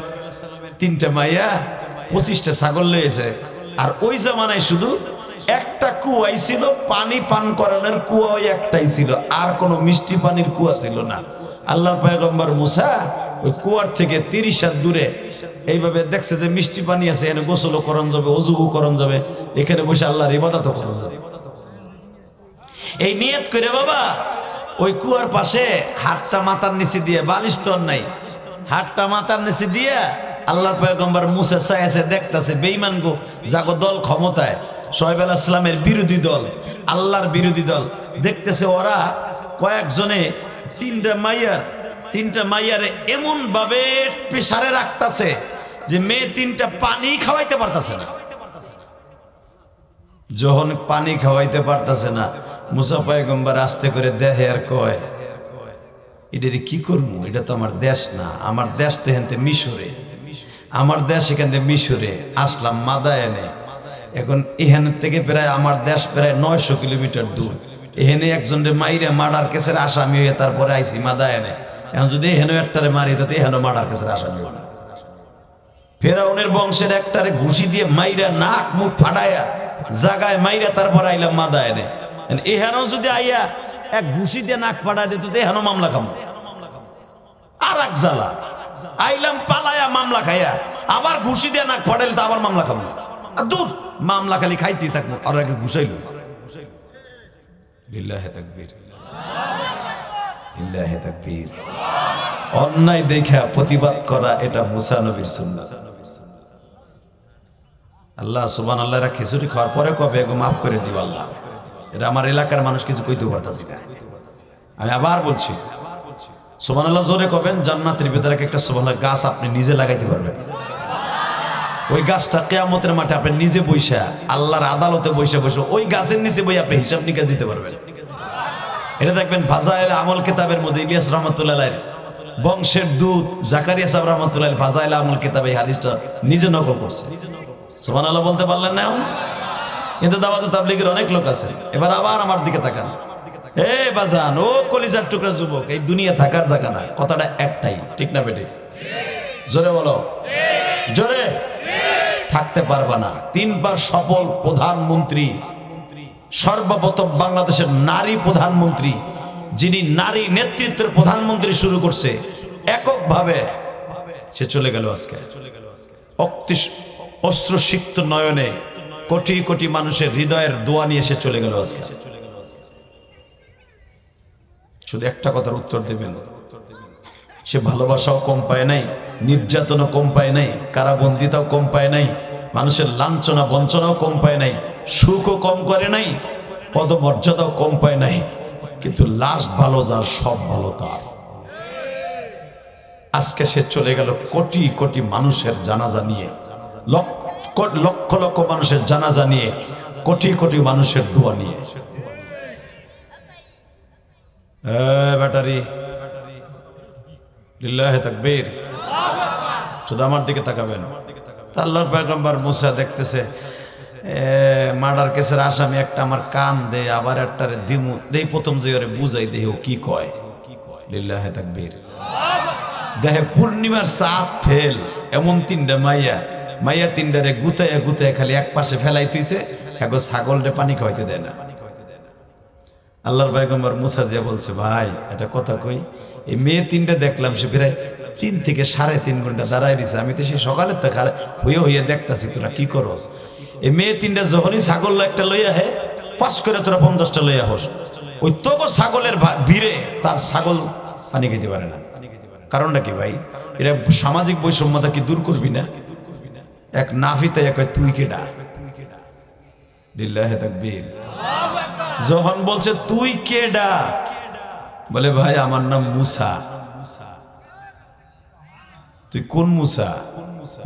3টা মাইয়া 25টা ছাগল লয়েছে। আর ওই জামানায় শুধু একটা কুয়াই ছিল, পানি পান করানোর কুয়া ওই একটাই ছিল, আর কোনো মিষ্টি পানির কুয়া ছিল না। আল্লাহর পয়গম্বর মুসা ওই কুয়ার থেকে 30 হাত দূরে এইভাবে দেখছে যে মিষ্টি পানি আছে, এখানে গোসলও করণ যাবে, অজুও করণ যাবে, এখানে বসে আল্লাহর ইবাদতও করণ যাবে। এই নিয়ত করে বাবা ওই কুয়ার পাশে হাতটা মাথার নিচে দিয়ে, বালিশ তো নাই, হাতটা মাথার নিচে দিয়ে আল্লাহর পয়গম্বর মুসা চাইছে, দেখতেছে বেঈমান গো জাগো দল ক্ষমতায়, শোয়েব আলাইহিস সালামের বিরোধী দল, আল্লাহর বিরোধী দল। দেখতেছে ওরা কয়েকজনে 3টা মাইয়ারে এমন ভাবে প্রেসারে রাখতেছে যে মেয়ে 3টা পানি খাওয়াইতে পারতেছে না। যখন পানি খাওয়াইতে পারতেছে না, মুসা পয়গম্বর আস্তে করে দেখে আর কয়, এটা কি করবো? এটা তো আমার দেশ না, আমার দেশ তো এখান থেকে মিশরে, আমার দেশ এখান থেকে মিশরে, আসলাম মাদায়েনে। এখন এখান থেকে প্রায় আমার দেশ প্রায় 900 কিলোমিটার দূর। এখানে একজনের মাইরে মার্ডার কেসের আসামি হয়ে তারপরে আইসি মাদায়েনে। এখন যদি এখানে একটারে মারি তাতে এখানেও মার্ডার কেসের আসামি হল। ফেরাউনের বংশের একটারে ঘুষি দিয়ে মাইরা নাক মুখ ফাটাইয়া জাগায় মাইরা তারপর আইলাম মাদায়েনে। এখানেও যদি আইয়া এক ঘুষি দিয়ে নাক ফাটাই দিত এখানেও মামলা খামো। আর এক জ্বালা, আইলাম পালায়া মামলা খাইয়া, আবার ঘুষি দিয়ে নাক ফাটাইলে তো আবার মামলা খামো। দূর, মামলা খালি খাইতেই থাকবো। আর আগে ঘুষাইল। লিল্লাহে তাকবীর, লিল্লাহে তাকবীর। অন্যায় দেখা প্রতিবাদ করা এটা মুসা নবীর সুন্নাত। আল্লাহ সুবহানাল্লাহ, এরা খিচুড়ি খাওয়ার পরে কবে গো মাফ করে দিও আল্লাহ। এটা আমার এলাকার মানুষ কিছু কইতে পারতাছি না। আমি আবার বলছি, সুবহানাল্লাহ জোরে কবেন। জান্নাতের ভিতরে একটা সুবহানাল্লাহ গাছ আপনি নিজে লাগাইতে পারবেন। ওই গাছটা কিয়ামতের মাঠে আপনি নিজে বইসা, আল্লাহর আদালতে বইসা বসে ওই গাছের নিচে বই আপনি হিসাব নিকাশ দিতে পারবেন। এটা দেখবেন ফাজাইল আমল কিতাবের মধ্যে ইলিয়াস রাহমাতুল্লাহ আলাইহি বংশের দূত জাকারিয়া সাহেব রাহমাতুল্লাহ আলাইহি ফাজাইল আমল কিতাবে এই হাদিসটা নিজে নকল করছে। সুবহানাল্লাহ বলতে পারলেন না? কিন্তু দাওয়াতে তাবলীগের অনেক লোক আছে। এবার আবার আমার দিকে তাকান। এ বাজান, ও কলিজার টুকরা যুবক, এই দুনিয়া থাকার জায়গা না, কথাটা একটাই, ঠিক না বেটি? জোরে বলো, জোরে। থাকতে পারবা না। 3 বার সফল প্রধানমন্ত্রী, সর্বপ্রথম বাংলাদেশের নারী প্রধানমন্ত্রী, যিনি নারী নেতৃত্বের প্রধানমন্ত্রী শুরু করছে এককভাবে, সে চলে গেল আজকে। অশ্রুসিক্ত নয়নে কোটি কোটি মানুষের হৃদয়ের দোয়া নিয়ে সে চলে গেল আজকে। শুধু একটা কথার উত্তর দেবেন, সে ভালোবাসাও কম পায় নাই, নির্যাতনও কম পায় নাই, কারাবন্দিতাও কম পায় নাই, মানুষের লাঞ্ছনা বঞ্চনাও কম পায় নাই, সুখও কম করে নাই, পদমর্যাদাও কম পায় নাই। কিন্তু লাস্ট ভালো যার, সব ভালো তার। আজকে সে চলে গেল কোটি কোটি মানুষের জানাজা নিয়ে, লক্ষ লক্ষ মানুষের জানাজা নিয়ে, কোটি কোটি মানুষের দোয়া নিয়ে। ব্যাটারি লিল্লাহে তাকবীর, শুধু আমার দিকে তাকাবেন। আল্লাহর পয়গম্বর মুসা দেখতেছে মার্ডার কেসের আসামি একটা আমার কান দে, আবার একটারে দিমু দেই, প্রথম যে ওরে বুঝাই দেহ কি কয়। লিল্লাহে তাকবীর। দেহে পূর্ণিমার চাপ ফেল, এমন তিনটা মাইয়া তিনটারে গুতায়া গুতায়া খালি এক পাশে ফেলাই তুইছে, এখন ছাগলরে পানি খাওয়াইতে দেয় না। আল্লাহর পয়গম্বর মুসা জিয়া বলছে, ভাই এটা কথা কই, এই মেয়ে তিনটা দেখলাম সে প্রায় 3 থেকে 3.5 ঘন্টা দাঁড়ায় দিছে, আমি তো সেই সকালের থেকে হইয়া দেখতাছি তোরা কি করস। এই মেয়ে তিনটা যখনই ছাগল একটা লইয়া হে, পাস করে তোরা 50টা লইয়া হোস, ওই তোকে ছাগলের ভিড়ে তার ছাগল পানি খেতে পারে না। কারণটা কি ভাই? এটা সামাজিক বৈষম্যতা কি দূর করবি না? এক নাফিতে এক তুই কেডা? লিল্লাহে তাকবীর। যখন বলছে তুই কেডা, বলে ভাই আমার নাম মুসা। তুই কোন মুসা?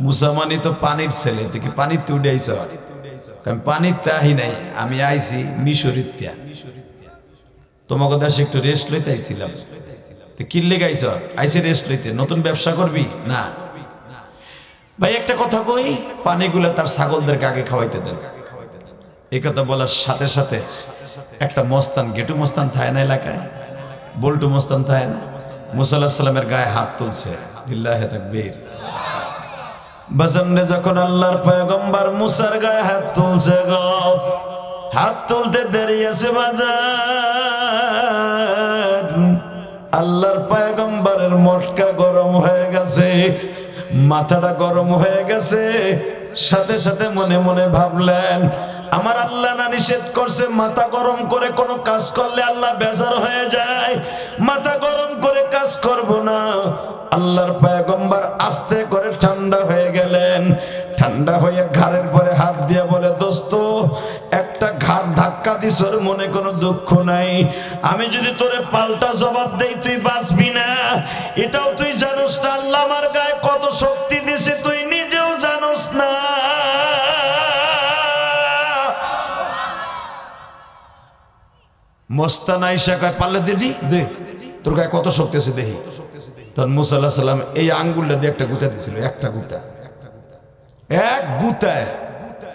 মুসা মানে তো পানির ছেলে, তুই কি পানিতে উঠে আইছ? আমি পানিতে আহি নাই, আমি আইছি মিশরিত্যা, তোমাকে দেশে একটু রেস্ট লইতে আইছিলাম। তুই কিনলে গাইছ? আইসে রেস্ট লইতে। নতুন ব্যবসা করবি না? ভাই একটা কথা কই, পানিগুলো তার ছাগলদেরকে আগে খাওয়াইতে দেন। এই কথা বলার সাথে সাথে একটা মস্তান, গেটু মস্তান থাকে না এলাকায়, বল্টু মস্তান থাকে না, মুসা আলাইহিস সালামের গায়ে হাত তুলছে। লিল্লাহে তাকবীর। বাজাননে যখন আল্লাহর পয়গম্বর মুসার গায়ে হাত তুলছে গো, হাত তুলতে দেরি আছে বাজার, আল্লাহর পয়গম্বরের মটকা গরম হয়ে গেছে, মাথাটা গরম হয়ে গেছে। সাথে সাথে মনে মনে ভাবলেন, আমার আল্লাহ না নিষেধ করছে মাথা গরম করে কোনো কাজ করলে আল্লাহ বেজার হয়ে যায়, মাথা গরম করে কাজ করব না। আল্লাহর পয়গম্বর আস্তে করে ঠান্ডা হয়ে গেলেন। ঠান্ডা হয়ে ঘাড়ের পরে হাত দিয়ে বলে, দোস্ত একটা ঘাড় ধাক্কা দিছর, মনে কোনো দুঃখ নাই, আমি যদি তোরে পাল্টা জবাব দেই তুই বাঁচবি না, এটাও তুই জানোস না আল্লাহ আমার গায়ে কত শক্তি দিছে, তুই নিজেও জানোস না। মস্তান আইসা কয়, পাল্লে দিদি দে, তোর গায়ে কত শক্তি আছে দেখি। তখন মুসা আলাইহিস সালাম এই আঙ্গুলটা দিয়ে একটা গুতা দিছিল, একটা গুতা, এক গুতায়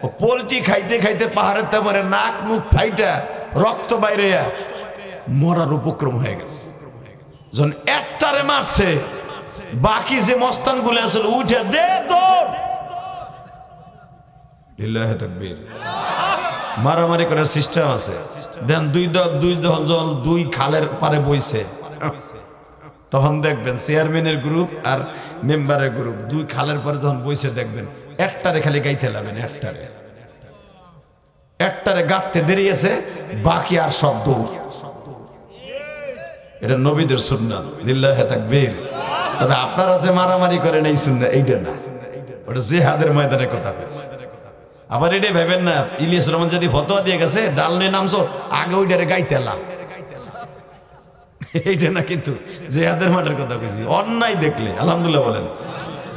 ও পোলট্রি খাইতে খাইতে পাহাড়ের তারপরে নাক মুখ ফাইটা রক্ত বাইরে মরার উপক্রম হয়ে গেছে। যখন একটারে মারছে, বাকি যে মস্তান গুলো আসলে উঠে দে দৌড়। লিল্লাহে তাকবীর। মারামারি করার সিস্টেম আছে। দেন দুই খালের পারে বইছে, তখন দেখবেন চেয়ারম্যানের গ্রুপ আর মেম্বারের গ্রুপ দুই খালের পরে যখন বইছে দেখবেন একটারে খালি গাইতে লাগবেন, একটারে গাঁথতে দেরি আছে, বাকি আর সব দৌড়। এটা নবীদের সুন্নাত। লিল্লাহে তাকবীর। তবে আপনারা যে মারামারি করেন এই সুন্নাত, এইটা না, ওটা জিহাদের ময়দানের কথা বলছে। আবার এটাই ভাবেন না ইলিয়াস রহমান যদি ফতোয়া দিয়ে গেছে ডাল নিয়ে নামছো, আগে ওইটারে গাইতে এলাম, এইটা না, কিন্তু জিহাদের মাঠের কথা বলছি। অন্যায় দেখলে আলহামদুলিল্লাহ বলেন।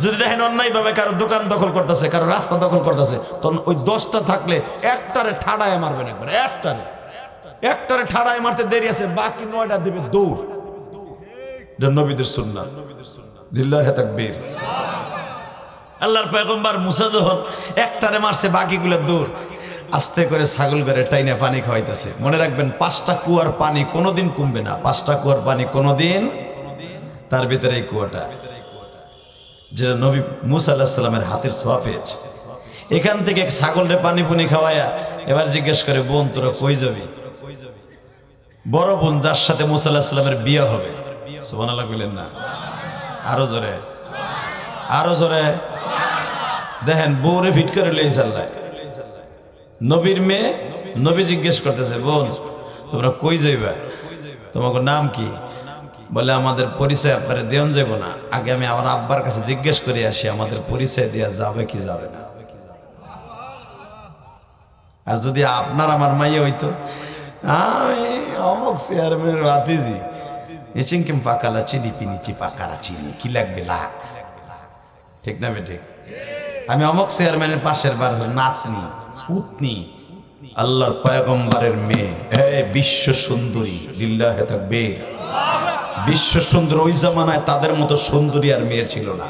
যদি দেখেন অন্যায় ভাবে কারো দোকান দখল করতেছে, কারো রাস্তা দখল করতেছে, তখন ওই 10টা থাকলে একটারে ঠাড়ায় মারবেন, একবার একটারে ঠাড়ায় মারতে দেরি আছে, বাকি 9টা দিবে দৌড়। এটা নবীদের সুন্নাত। লিল্লাহে তাকবীর। আল্লাহর পয়গম্বর মুসা যখন একটারে মারছে, বাকিগুলো দৌড়। আস্তে করে ছাগল ঘরে টাইনে পানি খাওয়াইতেছে। মনে রাখবেন 5টা কুয়ার পানি কোনোদিন কমবে না, 5টা কুয়ার পানি কোনোদিন, তার ভিতরে এই কুয়াটা যেটা নবী মুসা আলাইহিস সালামের হাতের ছোঁয়া পেয়েছে। এখান থেকে ছাগলরে পানি পুনি খাওয়াইয়া এবার জিজ্ঞেস করে, বোন তোরা কই যাবি? বড় বোন যার সাথে মুসা আলাইহিস সালামের বিয়ে হবে, সুবহানাল্লাহ বলেন না, আরো জোরে, আরো জোরে। দেখেন বউরে ফিট করে লইছে আল্লাহ। নবীর মেয়ে, নবী জিজ্ঞেস করতেছে, বোন তোমরা কই যাইবা, তোমাকে নাম কি? বলে আমাদের পরিচয় আপনারা দেওয়া যাবো না, আগে আমি আমার আব্বার কাছে জিজ্ঞেস করে আসি আমাদের পরিচয় দেওয়া যাবে কি যাবে না। আর যদি আপনার আমার মাইয়া হইতো, আমি অমুক চেয়ারম্যানের ভাতিজি, এচিংকিম পাকালা চিনি পিনিচি পাকারা চিনি কি লাগবে লাখ, ঠিক না বে ঠিক? আমি অমুক চেয়ারম্যানের পাশের বার নাতনি পুতনি আল্লাহর পয়গম্বরের মেয়ে, বিশ্ব সুন্দরী, লিল্লাহে তাকবীর। বিশ্ব সুন্দর ওই জামানায় তাদের মতো সুন্দরী আর মেয়ে ছিল না।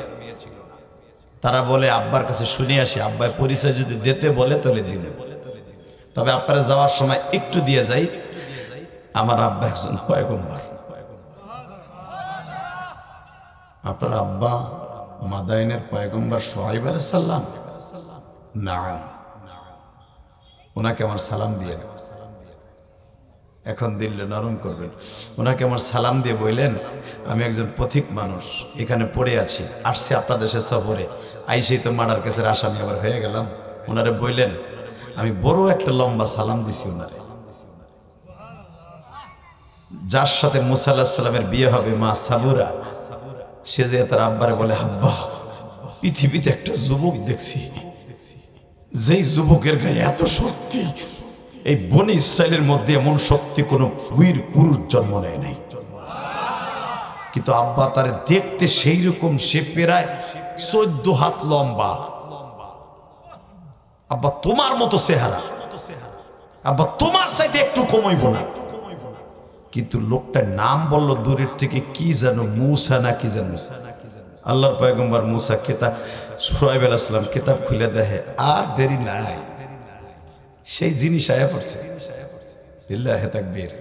তারা বলে আব্বার কাছে শুনে আসি, আব্বাই পরিচয় যদি দিতে বলে তাহলে দিব, তবে আপনারা যাওয়ার সময় একটু দিয়ে যাই, আমার আব্বা একজন পয়গম্বর। আপনার আব্বা মাদাইনের পয়গম্বর সোহাইব আলাইহিস সালাম? নাম, ওনাকে আমার সালাম দিয়ে, এখন দিল্লি নরম করবেন, ওনাকে আমার সালাম দিয়ে বললেন আমি একজন পথিক মানুষ, এখানে পড়ে আছি, আসছি আপনার দেশের সফরে, আইসেই তো মার্ডার কেসের আসামি আবার হয়ে গেলাম। ওনারে বললেন আমি বড় একটা লম্বা সালাম দিছি ওনারে, যার সাথে মুসা আলাইহিস সালামের বিয়ে হবে, মা সাবুরা, সে যে তার আব্বারে বলে আব্বা পৃথিবীতে একটা যুবক দেখছি, যেই যুবকের গায়ে এত শক্তি, এই বনি ইসরায়েলের মধ্যে এমন শক্তি কোন বীর পুরুষ জন্ম নেয় নাই। কিন্তু আব্বা তারে দেখতে সেই রকম, সে প্রায় 14 হাত লম্বা। আব্বা তোমার মতো চেহারা, আব্বা তোমার চাইতে একটু কমাইব না। কিন্তু লোকটার নাম বলল দূরের থেকে, কি জানো মুসা না কি জানো, আল্লাহর পয়গম্বর মুসা কিতাব, সোহাইব আলাইহিস সালাম কিতাব খুলে দেখে, আর দেরি নাই, সেই জিনিস আয়া পড়ছে। লিল্লাহি তাকবীর।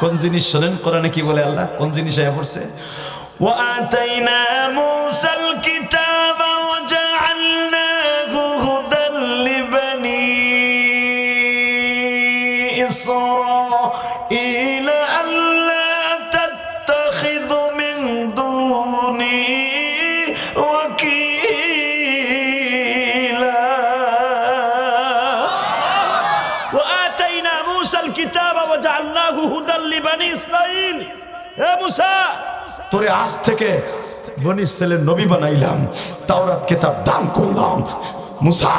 কোন জিনিস শোনেন কোরআনে কি বলে আল্লাহ, কোন জিনিস আয়া পড়ছে? ওয়া আতাইনা মুসাল কিতাবা ওয়া জাআলনাহু হুদাল লিবানি ইসরাঈলা আল্লা তাত্তাখিযু মিন দুনি ওয়াকিলা। ওয়া আতাইনা মুসাল কিতাবা ওয়া জাআলনাহু হুদাল লিবানি ইসরাঈল। হে মুসা, তোরে আজ থেকে বনি ইসরাইলের নবী বানাইলাম, তাওরাত কিতাব দান করলাম। মুসা,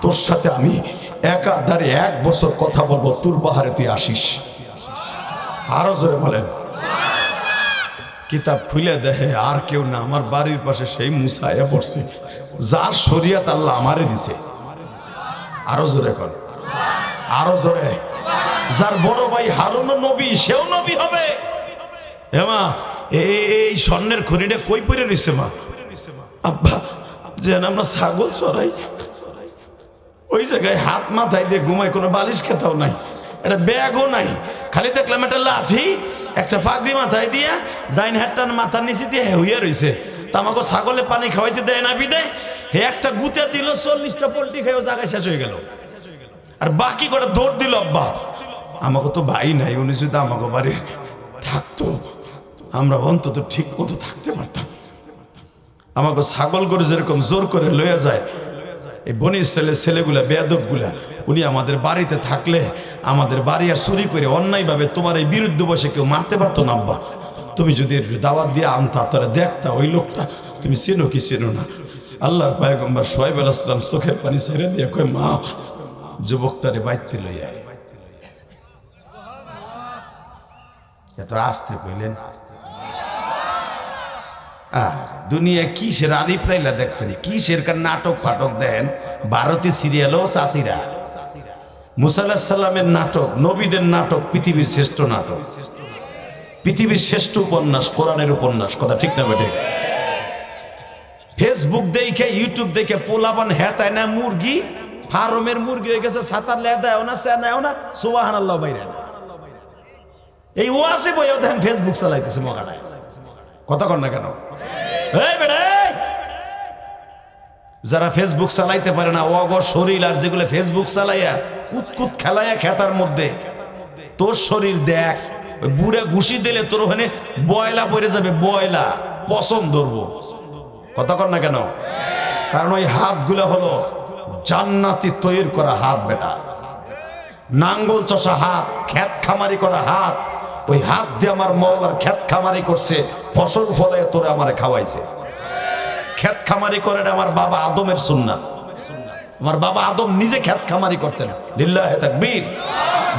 তোর সাথে আমি একাধারে 1 বছর কথা বলবো, তুর পাহাড়ে তুই আসিস। আরো জোরে বলেন। কিতাব খুলে দেখে আর কেউ না, আমার বাড়ির পাশে সেই মুসা আয়া পড়ছে, যার শরীয়ত আল্লাহ আমারে দিছে। আরো জোরে কর, আরো জোরে। যার বড় ভাই হারুনও নবী, সেও নবী হবে। হেমা, এই স্বর্ণের খনিটা কই পড়ে রইছে মা? আব্বা, যেন আমরা ছাগল চড়াই, ওই জায়গায় হাত মাথায় দিয়ে ঘুমাই, কোনো বালিশ খেতাও নাই, একটা ব্যাগও নাই, খালি দেখলাম একটা লাঠি, একটা পাগড়ি মাথায় দিয়ে, ডাইন হাতটার মাথার নিচে দিয়ে হইয়া রইছে। তা আমাকে ছাগলে পানি খাওয়াইতে দেয় না বিদেয়, হে একটা গুতে দিল, 40টা পোল্ট্রি খাইও জায়গায় শেষ হয়ে গেল, আর বাকি করে দৌড় দিল। আব্বা, আমাকে তো ভাই নাই, উনি যদি আমাকে বাড়ি থাকতো আমরা অন্তত ঠিক মতো থাকতে পারতাম। আমাকে ছাগল করে যেরকম জোর করে লইয়া যায়, এই বনি ইসরায়েলের ছেলেগুলা, বেয়াদবগুলা, উনি আমাদের বাড়িতে থাকলে আমাদের বাড়ি আর চুরি করে অন্যায়ভাবে তোমার এই বিরুদ্ধে বসে কেউ মারতে পারতো না। আব্বা, তুমি যদি দাওয়াত দিয়ে আনতা, তারা দেখতা ওই লোকটা তুমি চেনো কি চেনো না। আল্লাহর পয়গম্বর সোহাইব আলাইহিস সালাম চোখের পানি ছেড়ে দিয়ে কয়, মা, যুবকটারে বাইতে লইয়া আয়। এত আসতে কইলেন। আর দুনিয়া কিসের আদি প্রাইলা দেখছেন, কিসের কার নাটক ফাটক দেন, ভারতী সিরিয়াল ও চাষিরা। মুসা আলাইহিস সালামের নাটক, নবীদের নাটক পৃথিবীর শ্রেষ্ঠ নাটক, পৃথিবীর শ্রেষ্ঠ উপন্যাস, কোরআনের উপন্যাস। কথা ঠিক না বেটে? ফেসবুক দেখে, ইউটিউব দেখে পোলাপান হেতায় না মুরগি, ফার্মের মুরগি হয়ে গেছে, সাতার লেদায়ও না, চেনায়ও না, সুবহানাল্লাহ বাইরে। এই ওয়াসে বইও দেখেন ফেসবুক চালাইতেছে মগাড়ায়। কথা কর না কেন? যারা ফেসবুক চালাইতে পারে না, অগর শরীর আর যেগুলো ফেসবুক চালাইয়া কুতকুত খেলাইয়া খেতার মধ্যে, তোর শরীর দেখ, বুড়ে ঘুষি দিলে তোর ওখানে বয়লা পড়ে যাবে, বয়লা পছন্দ ধরবো। কথা কর না কেন? কারণ ওই হাতগুলো হলো জান্নাতি তৈরি করা হাত বেটা, নাঙ্গল চষা হাত, ক্ষেত খামারি করা হাত, ওই হাত দিয়ে আমার মওলার ক্ষেত খামারি করছে, ফসল ফলে তোরে আমারে খাওয়াইছে। ক্ষেত খামারি করে আমার বাবা আদমের সুন্নাত। আমার বাবা আদম নিজে ক্ষেত খামারি করতেন। লিল্লাহে তাকবীর।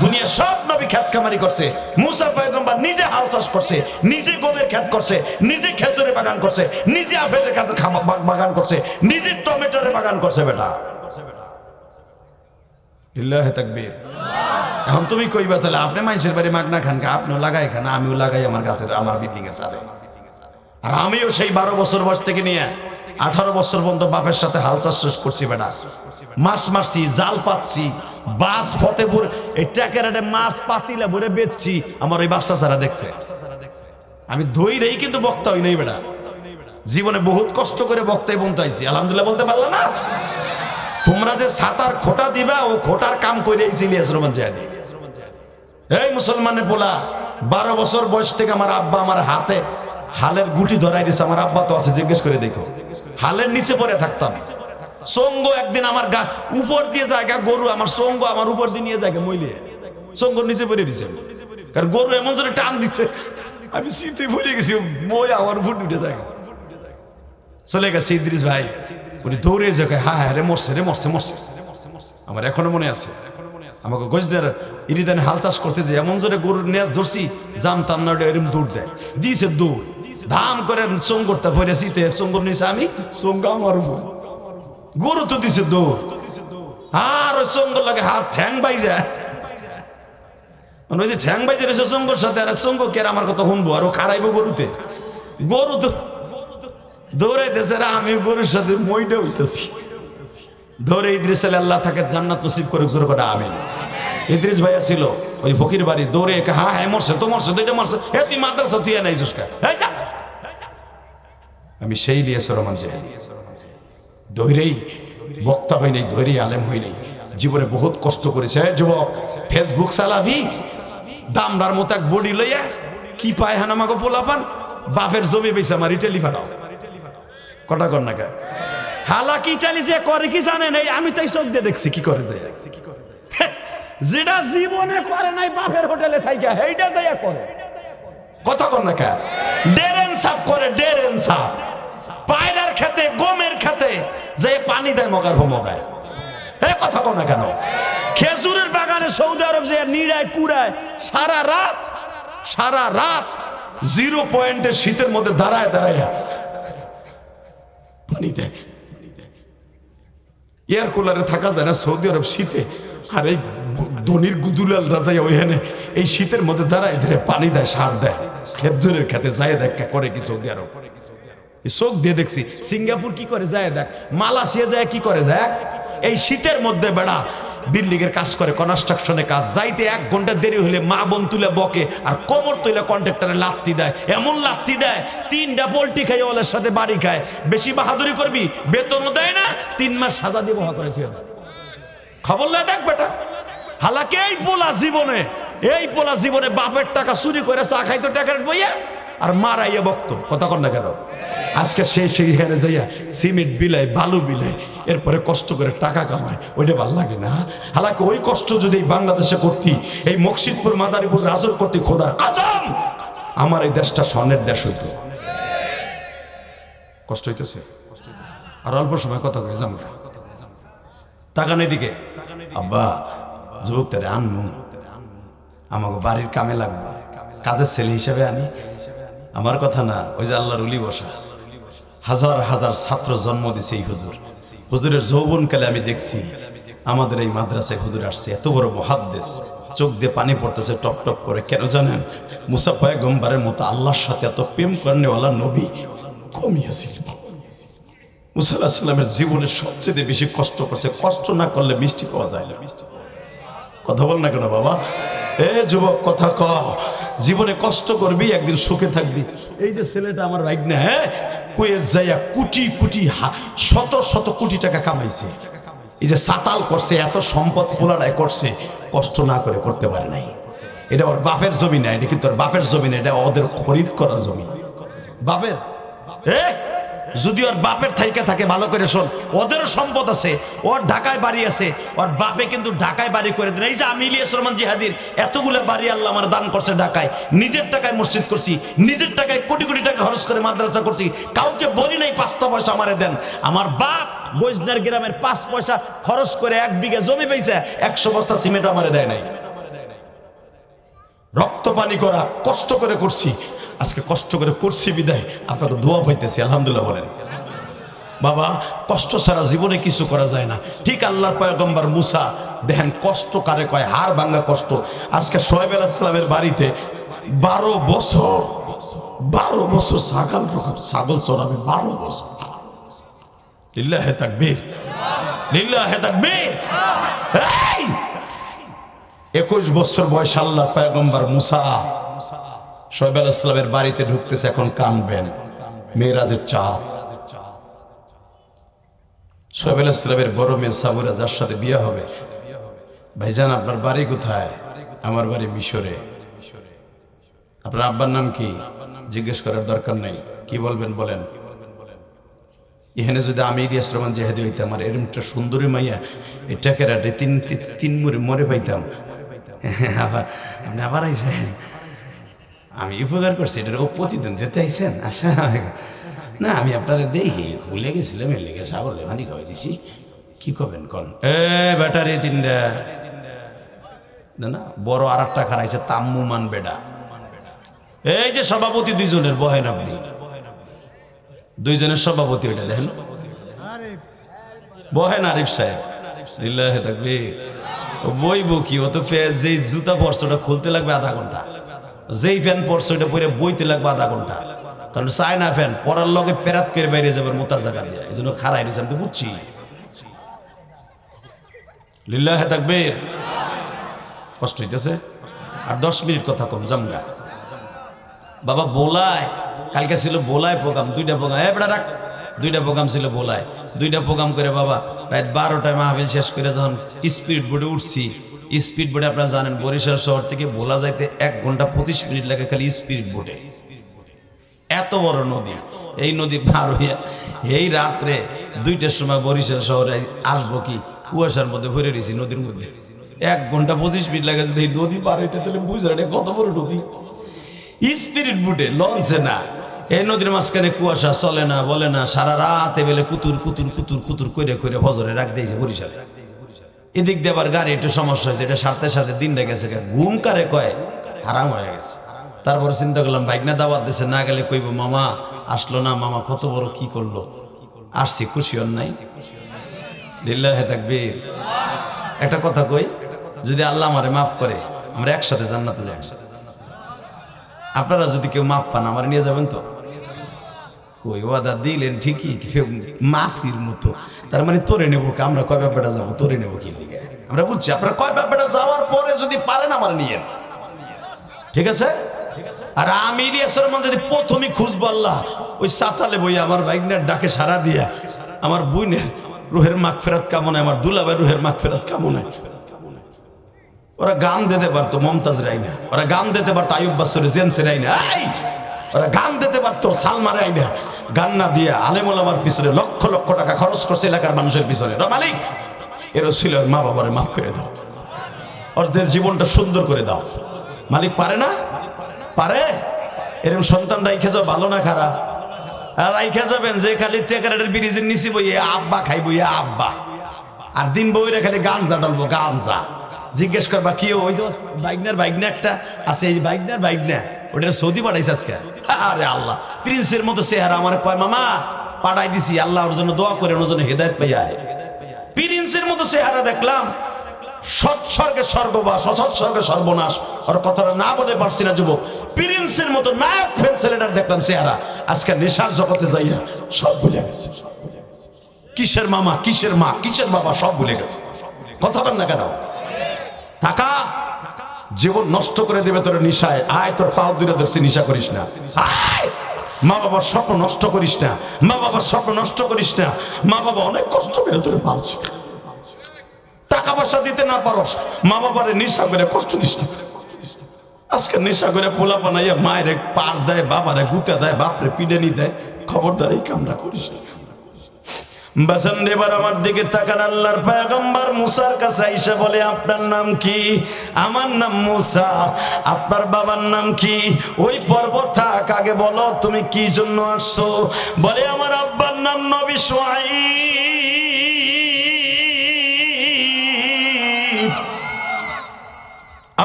দুনিয়া সব নবী ক্ষেত খামারি করছে। মুসা পয়গম্বর নিজে হাল চাষ করছে, নিজে গমের ক্ষেত করছে, নিজে খেজুরের বাগান করছে, নিজে আপেলের কাছে বাগান করছে, নিজে টমেটোর বাগান করছে। বেটা লিল্লাহে তাকবীর। এখন তুমি কইবা তাহলে আপনি মানুষের বাড়ি মাগনা খান, আপনিও লাগাই খান, আমিও লাগাই আমার গাছের, আমার বিল্ডিং এর ছাদে। আর আমিও সেই 12 বছর বয়স থেকে নিয়ে 18 বছর পর্যন্ত বাপের সাথে হাল চাষ করছি। বেটা মাছ মারছি, জাল পাচ্ছি, বাস ফতেপুর এই ট্যাকেরাটে মাছ পাতিলা ভরে বেচছি। আমার ওই ব্যবসা ছাড়া দেখছে। আমি ধৈরেই কিন্তু বক্তা হই নাই। বেটা জীবনে বহুত কষ্ট করে বক্তাই বলতে আইছি, আলহামদুলিল্লাহ বলতে পারলো না। তোমরা যে ছাতার খোটা দিবা, ও খোটার কাম করে ইলিয়াস রহমান জিয়াদি। এই মুসলমানের পোলা 12 বছর বয়স থেকে আমার আব্বা আমার হাতে হালের গুটি ধরাই দিছে। আমার আব্বা তো আছে, জিজ্ঞেস করে দেখো। হালের নিচে পড়ে থাকতাম। সঙ্গ একদিন আমার গা উপর দিয়ে জায়গা, গরু আমার সঙ্গ আমার উপর দিয়ে নিয়ে জায়গা মইলে সঙ্গ নিচে পড়ে দিছে। কারণ গরু এমন জোরে টান দিচ্ছে, আমি শীতে পড়ে গেছি, মই আমার উপর দুটো জায়গা চলে গেছে। ইদ্রিস ভাই উনি দৌড়ে যায়, হ্যাঁ রে মরছে, রে মরছে, মরছে। আমার এখনো মনে আছে, আমাকে গজদের ইরিদানে হাল চাষ করতে যে এমন জোরে গরুর নেজ ধরছি, জানতাম না এরকম দৌড় দেয়, দিয়েছে দৌড়, ধাম করে চঙ্গরটা ভরে শীতে চঙ্গর নিয়েছে, আমি চঙ্গা আমার উপর, গরু তো দিছে দৌড়, আর ওই চঙ্গর লাগে হাত ঠ্যাং বাই যায়। ওই যে ঠ্যাং বাই যায় চঙ্গর সাথে, আর চঙ্গ কে আমার কথা শুনবো, আর ও খারাইবো গরুতে। গরু তো দৌড়াইতেছে, আমি গরুর সাথে মইটা হইতেছি। ধরে ইদ্রিস আল্লাহ তাকে জান্নাত নসিব করে জোর করে আমিন। ইদ্রিস ভাইয়া ছিল ওই ফকির বাড়ি, দৌড়ে হ্যাঁ হ্যাঁ মরছে তো, মরছে তো, এটা মরছে, এ তুই মাদ্রাসা তুই নাই জুসকা। আমি সেই ইলিয়াস রহমান জিয়াদি, ধৈরেই বক্তা হই নাই, ধৈরেই আলেম হই নাই, জীবনে বহুত কষ্ট করেছে। যুবক ফেসবুক চালাবি, দামদার মতো এক বডি লইয়া কি পায় হান আমাকে পোলাপান, বাপের জমি বেছে আমার ইটালি ফাটাও কটা কর না কা। হালাকি ইটালি যে করে কি জানেন, এই আমি তাই চোখ দিয়ে দেখছি কি করে যায়, যেটা জীবনে করে নাই বাপের হোটেলে থাইকা এইটা যাইয়া করে। কথা কর না কা। ডেরেন সাপ করে, ডেরেন সাপ পায়রার খেতে, গমের খেতে যে পানি দেয়, মগার ভো মগায়। এই কথা কর না কেন। খেজুরের বাগানে সৌদি আরব যে নিড়ায় কুড়ায় সারা রাত 0 পয়েন্টে শীতের মধ্যে দাঁড়ায় দাঁড়ায় পানি দেয়। এয়ার কুলারে থাকা যায় না সৌদি আরব শীতে, আর এই ধনির গুদুলাল রাজাই ওইখানে এই শীতের মধ্যে দাঁড়ায় ধরে পানি দেয়, সার দেয়। খেজুরের খেতে যায় দেখ করে কি সৌদি আরব, চোখ দিয়ে দেখছি। সিঙ্গাপুর কি করে যায় দেখ, মালয়েশিয়া যায় কি করে দেখ। এই শীতের মধ্যে বেড়া বিল্ডিং এর কাজ করে, কনস্ট্রাকশনের কাজ, যাইতে 1 ঘন্টা দেরি হলে মা বোন তুলে বকে, আর কোমর তুলে কন্ট্রাক্টরে লাত্তি দেয়, এমন লাত্তি দেয় 3টা পোল্ট্রি খাই ওলের সাথে বাড়ি খায়। বেশি বাহাদুরি করবি, বেতনও দেয় না, 3 মাস সাজা দিব করে ফের। খবর লয় দেখ বেটা। হালাকে এই পোলা জীবনে বাপের টাকা চুরি করে চা খাইতো টাকার বইয়া, আর মারাইয়া বকত। কথা কর না কেন। আজকে সেই হেরে যাইয়া সিমেন্ট বিলাই, বালু বিলাই, এরপরে কষ্ট করে টাকা কামায়, ওইটা ভাল লাগে না। হালাকে ওই কষ্ট যদি বাংলাদেশে করতি, এই মকসিদপুর মাদারীপুর রাজর করতি, খোদার কসম আমার এই দেশটা স্বর্ণের দেশ হইতো। কষ্ট হইতেছে, আর অল্প সময় কথা কয়ে যাবো। টাকা নেই দিকে আব্বা যুবকটারে আনবো, আমাকে বাড়ির কামে লাগবে, কাজের ছেলে হিসেবে আনি। আমার কথা না, ওই যে আল্লাহর উলি বসা, হাজার হাজার ছাত্র জন্ম দিছে এই হুজুর। হুজুরের যৌবনকালে আমি দেখছি আমাদের এই মাদ্রাসায় হুজুর আসছে, এত বড় মুহাদ্দিস, চোখ দিয়ে পানি পড়তেছে টপ টপ করে। কেন জানেন? মুসা পয়গম্বরের মতো আল্লাহর সাথে এত প্রেম করেনেওয়ালা নবী কমিয়েছিল। মুসা আলাইহিস সালামের জীবনে সবচেয়ে বেশি কষ্ট করছে, কষ্ট না করলে মিষ্টি পাওয়া যায় না। কথা বল না কেন বাবা। এ যুবক কথা ক, জীবনে কষ্ট করবি, একদিন সুখে থাকবি। এই যে ছেলেটা আমার ভাই না, হ্যাঁ কুয়েত যাইয়া কোটি কোটি শত শত কোটি টাকা কামাইছে, এই যে সাতাল করছে, এত সম্পদ পোলাড়ায় করছে, কষ্ট না করে করতে পারে নাই। এটা ওর বাপের জমি না, এটা কিন্তু ওর বাপের জমি না, এটা ওদের খরিদ করা জমি। বাপের যদি ওর বাপের থাইকে থাকে ভালো করে শোন, ওদেরও সম্পদ আছে, ওর ঢাকায় বাড়ি আছে, ওর বাপে কিন্তু ঢাকায় বাড়ি করে দেন। এই যে আমি ইলিয়াস রহমান জিহাদির এতগুলো বাড়ি আল্লাহ আমার দান করছে ঢাকায়, নিজের টাকায় মসজিদ করছি, নিজের টাকায় কোটি কোটি টাকা খরচ করে মাদ্রাসা করছি, কাউকে বলি নাই 5টা পয়সা আমারে দেন। আমার বাপ বৈজনার গ্রামের 5 পয়সা খরচ করে 1 বিঘা জমি পেয়েছে, 100 বস্তা সিমেন্ট আমারে দেয় নাই। রক্ত পানি করা কষ্ট করে করছি, আজকে কষ্ট করে করছি বিদায় আপনাকে দোয়া পাইতেছি, আলহামদুলিল্লাহ বলেন। বাবা কষ্ট ছাড়া জীবনে কিছু করা যায় না। ঠিক আল্লাহর পয়গম্বর মুসা দেখেন কষ্ট কারে কয়, হাড় ভাঙা কষ্ট। আজকে শোয়েব আলাইহিস সালামের বাড়িতে 12 বছর ছাগল চড়াবে, 12 বছর। লিল্লাহে তাকবীর, লিল্লাহে তাকবীর। 21 বছর বয়স আল্লাহ পয়গম্বর মুসা শোয়েব আলাইহিস সালামের বাড়িতে ঢুকতেছে, এখন কানবেন, মেরাজের চাঁদ। শোয়েব আলাইহিস সালামের বড় মেয়ে সাবুরা, যার সাথে বিয়ে হবে। ভাইজান আপনার বাড়ি কোথায়? আমার বাড়ি মিশরে। আপনার আব্বার নাম কি? জিজ্ঞেস করার দরকার নেই, কি বলবেন বলেন। এখানে যদি আমি ইলিয়াস রহমান জিহাদি হইতাম, আর এরকম একটা সুন্দরী মাইয়া এটাকে রাটে তিন মুড়ে মরে পাইতাম। আবার আপনি আবার আইসেন, আমি উপকার করছি, এটার ও প্রতিদিন দিতে আইসেন। আচ্ছা না, আমি আপনারা দেখি ভুলে গেছিলাম, এর লেগে সাগর লেভানি খাওয়াই দিছি, কি করবেন কন। ব্যাটারি 3টা না, বড় আর একটা খারাইছে তাম্মুমান বেডা। এই যে সভাপতি 2 জনের বহেন, আপনি 2 জনের সভাপতি, ওইটা দেখেন বহেন আরিফ সাহেব। লিল্লাহে তাকবীর। বইব কি, ও তো যেই জুতা পরছে ওটা খুলতে লাগবে আধা ঘন্টা, যেই ফ্যান পরছে ওটা পরে বইতে লাগবে আধা ঘন্টা, কারণ চায় না ফ্যান পরার লগে পেরাত করে বাইরে যাবে মোতার জায়গা দিয়ে, এই জন্য খারাই রয়েছে, আমি তো বুঝছি। লিল্লাহে তাকবীর। কষ্ট হইতেছে, আর 10 মিনিট কথা কম জামগা। বাবা বোলায় কালকে ছিল, বোলায় প্রোগ্রাম, 2টা প্রোগ্রাম, বেড়া রাখ, 2টা প্রোগ্রাম ছিল বোলায়, 2টা প্রোগ্রাম করে বাবা রাত 12টায় মাহফিল শেষ করে যখন স্পিড বোটে উঠছি, স্পিড বোটে আপনারা জানেন বরিশাল শহর থেকে ভোলা যাইতে 1 ঘন্টা 25 মিনিট লাগে খালি স্পিড বোটে। এত বড় নদী, এই নদী পার হইয়া এই রাত্রে 2টার সময় বরিশাল শহরে আসবো, কি কুয়াশার মধ্যে ভরে রয়েছি নদীর মধ্যে, 1 ঘন্টা 25 মিনিট লাগে যদি এই নদী পার হইতে, তাহলে বুঝলেন কত বড় নদী। স্পিরিট বুটে, লঞ্চে না, এই নদীর মাঝখানে কুয়াশা, চলে না বলে না, সারা রাতে বেলে কুতুর কুতুর কুতুর কুতুর করে করে ফজরে রাখ দিয়েছে বরিশালে। এদিক দিয়ে আবার গাড়ি একটু সমস্যা হয়েছে, এটা সাথে সাথে দিনটা গেছে, ঘুম কারে কয় হারাম হয়ে গেছে। তারপরে চিন্তা করলাম বাইক না দাওয়াত দিছে, না গেলে কইব মামা আসলো না, মামা কত বড় কি করলো, আসছি খুশি হন নাই। লিল্লাহে তাকবীর। একটা কথা কই, যদি আল্লাহ আমারে মাফ করে আমরা একসাথে জান্নাতে যাব। আপনারা যদি কেউ মাপ পান আমার নিয়ে যাবেন তো? কই ওয়াদা দিলেন ঠিকই, মাসির মতো, তার মানে তোরে নেবো, আমরা কয় ব্যাপারটা যাবো, তোরে নেবো কি লিগে, আমরা বুঝছি। আপনারা কয় ব্যাপারটা যাওয়ার পরে যদি পারেন আমার নিয়ে, ঠিক আছে। আর আমি ইলিয়াস রহমান যদি প্রথমেই খুঁজবো আল্লাহ, ওই সাতালে বই আমার বাইকনের ডাকে সারা দিয়া আমার বইনের রুহের মাগফিরাত কামনায়, আমার দুলাভাই রুহের মাগফিরাত কামনায়। ওরা গান দিতে পারতো মমতাজ রাইনা, ওরা গান দিতে পারতো আইয়ুব বাসরি, জেমস রাইনা, ওরা গান দিতে পারতো সালমা রাইনা। গান না দিয়ে আলেমুল আমার পিছনে লক্ষ লক্ষ টাকা খরচ করছে এলাকার মানুষের পিছনে। মালিক এরও ছিল, মা বাবারে মাফ করে দাও, ওদের জীবনটা সুন্দর করে দাও। মালিক পারে না? পারে। এরকম সন্তান রাইখে যাও, ভালো না খারাপ? আর রাইখে যাবেন যে খালি টেকারের ব্রিজের নিচে বইয়ে আব্বা খাইব, আব্বা, আর দিন বইরে খালি গাঞ্জা ডালবো, গাঞ্জা। জিজ্ঞেস করবা কি ওই যে বাইকনার একটা আছে, এই বাইকনা ওটা সৌদি পাঠাইছে আজকে। আরে আল্লাহ, প্রিন্সের মতো চেহারা, আমার কয় মামা পাঠাই দিছি, আল্লাহ ওর জন্য দোয়া করে, ওর জন্য হেদায়েত পাইয়া। প্রিন্সের মতো চেহারা দেখলাম, সৎস্বর্গে স্বর্গবাস, অসৎস্বর্গে সর্বনাশ। ওর কথাটা না বলে পারছি না যুবক। প্রিন্সের মতো নায়ক ছেলেটার দেখলাম চেহারা, আজকে নেশার জগতে যাইয়া সব ভুলে গেছে। কিসের মামা, কিসের মা, কিসের বাবা, সব ভুলে গেছে। কথা বল না কেন? টাকা জীবন নষ্ট করে দেবে তোর নিশায়। আয় তোর পাও দূরে ধরছি, নিশা করিস না। আয়, মা বাবার স্বপ্ন নষ্ট করিস না, মা বাবার স্বপ্ন নষ্ট করিস না। মা বাবা অনেক কষ্ট করে তোরে পালছে, টাকা পয়সা দিতে না পারস, মা বাবারে নেশা করে কষ্ট দিস না। আজকে নেশা করে পোলা বানাইয়া মায়ের পার দেয়, বাবারে গুতে দেয়, বাপরে পিডানি দেয়। খবরদার এই কামটা করিস না। বাসান এবার আমার দিকে তাকান, আল্লাহর পয়গম্বর মুসার কাছে আইসা বলে, আপনার নাম কি? আমার নাম মুসা। আপনার বাবার নাম কি? ওই পর্বত থাক, আগে বলো তুমি কি জন্য আসছো? বলে, আমার আব্বার নাম নবী শুআয়ব।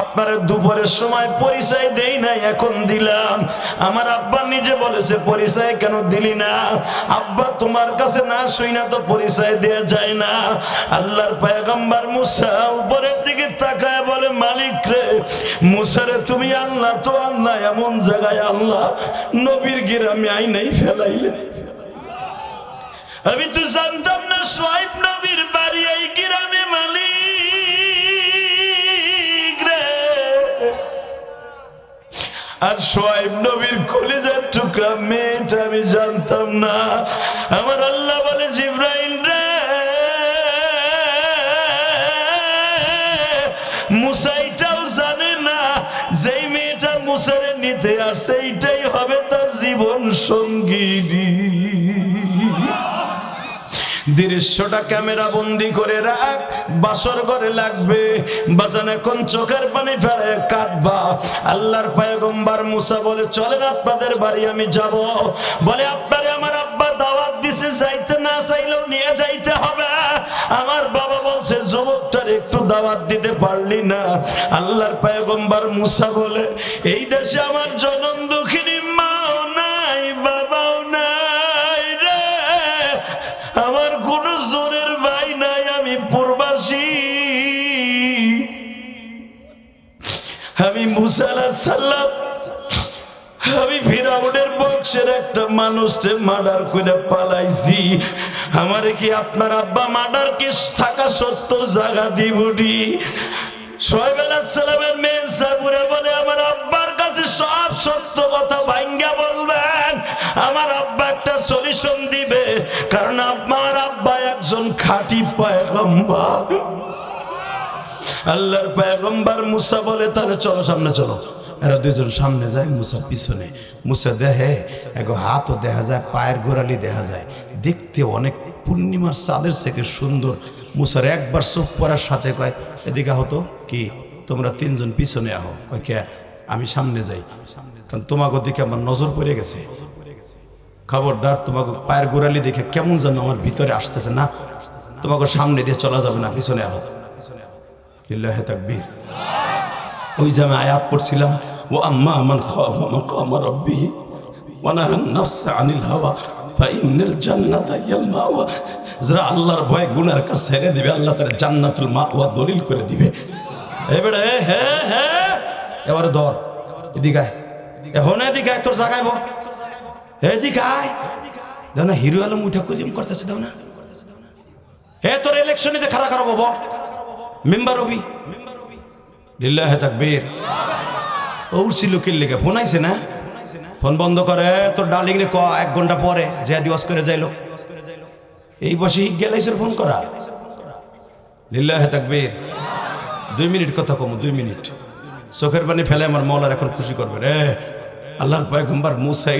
আপনার দুপুরের সময় পরিচয় দেই নাই, এখন দিলাম। আমার আব্বা নিজে বলেছে পরিচয় কেন দিলি না? আব্বা তোমার কাছে না শুই না তো পরিচয় দেয়া যায় না। আল্লাহর পয়গম্বর মুসা উপরের দিকে তাকায় বলে, মালিক রে, মুসারে তুমি আল্লাহ তো আল্লাহ, এমন জায়গায় আল্লাহ নবীর গ্রামে আইনাই ফেলাইলে। আমি তো জানতাম না শুআয়ব নবীর বাড়ি এই গ্রামে। মালিক আর শুআয়ব নবীর কলিজার টুকরা মেয়েটা আমি জানতাম না। আমার আল্লাহ বলে, জিবরাইল রে, মুসা এটাও জানে না যেই মেয়েটা মুসারে নিতে আসছে এইটাই হবে তার জীবন সঙ্গিনী। দৃশ্যটা ক্যামেরা বন্দি করে রাখ, বাসর ঘরে লাগবে। বাজান এখন চোখের পানি ফেলে কাঁদবা। আল্লাহর পয়গম্বর মুসা বলে, চলেন আপনাদের বাড়ি আমি যাব। বলে, আপনারে আমার আব্বা দাওয়াত দিছে, যাইতে না চাইলেও নিয়ে যাইতে হবে। আমার বাবা বলছে যুবকটার একটু দাওয়াত দিতে পারলি না? আল্লাহর পয়গম্বর মুসা বলে, এই দেশে আমার জনম দুঃখিনী মাও নাই, বাবাও নাই রে, আমার কোন জোরের ভাই নাই, আমি প্রবাসী। আমি মুসা আলাইহিস সালাম, আমি ফিরাউনের বংশের একটা মানুষকে মার্ডার করে পালাইছি। আমারে কি আপনার আব্বা মার্ডার কেস থাকা সত্ত্বেও জায়গা দিবনি? শুআয়ব আলাইহিস সালামের মেয়ে সাবুরা বলে, আমার আব্বার কাছে সব সত্য কথা ভাঙ্গা বলবেন। আমার আব্বা একটা সলিউশন দিবে, কারণ আমার আব্বা একজন খাঁটি পয়গম্বর। আল্লাহর পয়গম্বর মুসা বলে, তাহলে চলো সামনে চলো। এরা দুজন সামনে যায়, মুসা পিছনে। মুসা দেহে এগো হাতও দেখা যায়, পায়ের গোড়ালি দেখা যায়, দেখতে অনেক পূর্ণিমার চাঁদের থেকে সুন্দর। মুসার একবার চোখ পড়ার সাথে কয়, এদিকে হতো কি, তোমরা তিনজন পিছনে আহো। কয়, কে? আমি সামনে যাই, কারণ তোমাকে দিকে আমার নজর পড়ে গেছে। খবরদার, তোমাকে পায়ের গোড়ালি দেখে কেমন যেন আমার ভিতরে আসতেছে না, তোমাকে সামনে দিয়ে চলা যাবে না, পিছনে আহো। লিল্লাহি তাকবীর। ওই যে আমি আয়াত পড়ছিলাম, ও আম্মা মান খাফা মাকাম রাব্বিহি ওয়া নাহান নাফসা আনিল হাওয়া ফাইনাল জান্নাতা হিয়াল মাওয়া। যারা আল্লাহর ভয় গুনার কাজ ছেড়ে দিবে, আল্লাহ তার জান্নাতুল মাওয়া দলিল করে দিবে। এবারে হ্যাঁ হ্যাঁ, এবারে ধর, এদিকে আয়, এখন এদিকে আয়, তোর জায়গায় বল, এদিকে আয়। দাও না, হিরো আলম উঠা কুজিম করতেছে, দাও না। হে, তোর ইলেকশনে খাড়া করাবো, বল মেম্বার হবি। লিল্লাহি তাকবীর। উড়ছিল কি লেগে? ফোন আইছে না? ফোন বন্ধ করে, তোর ডার্লিং রে ক 1 ঘন্টা পরে যে দিবস করে যাইলো। এই বসে গেলাইছের ফোন করা। লিল্লাহি তাকবীর। 2 মিনিট কথা কম, 2 মিনিট। চোখের পানি ফেলে আমার মওলার এখন খুশি করবে রে। আল্লাহর পয়গম্বর মুসা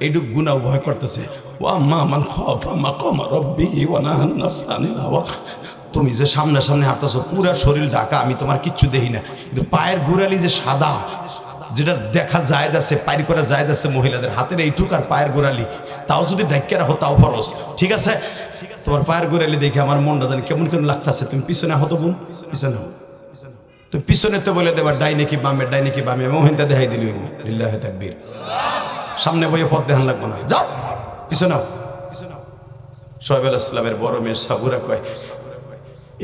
এইটুক গুনাহ ভয় করতেছে। ওয়া আম্মা মান খাফা মাকাম রাব্বিহি ওয়া নাহান নাফসা আনিল হাওয়া। তুমি যে সামনে সামনে হাঁটতেছো, পুরা শরীর ঢাকা, আমি তোমার কিচ্ছু দেখি না, কিন্তু পায়ের গোড়ালি যে সাদা, যেটা দেখা যায় যাচ্ছে, পায়ের করা যায় যাচ্ছে মহিলাদের হাতের এইটুক আর পায়ের গোড়ালি, তাও যদি ঢাকিয়ে রাখো তাও ফরজ। ঠিক আছে, তোমার পায়ের গোড়ালি দেখে আমার মনটা জানি কেমন কেমন লাগতেছে। তুমি পিছনে হতো বোন, পিছনে হো। তুমি পিছনে তো বলে দেবার ডাইনে কি বামে, ডাইনে কি বামে, মোহিনটা দেখাই দিলি। লিল্লাহি তাকবীর। সামনে বইয়ে পথ দেখান লাগবো না, যাও পিছনে। শুআয়ব আলাইহিস সালামের বড় মেয়ে সাবুরা কয়,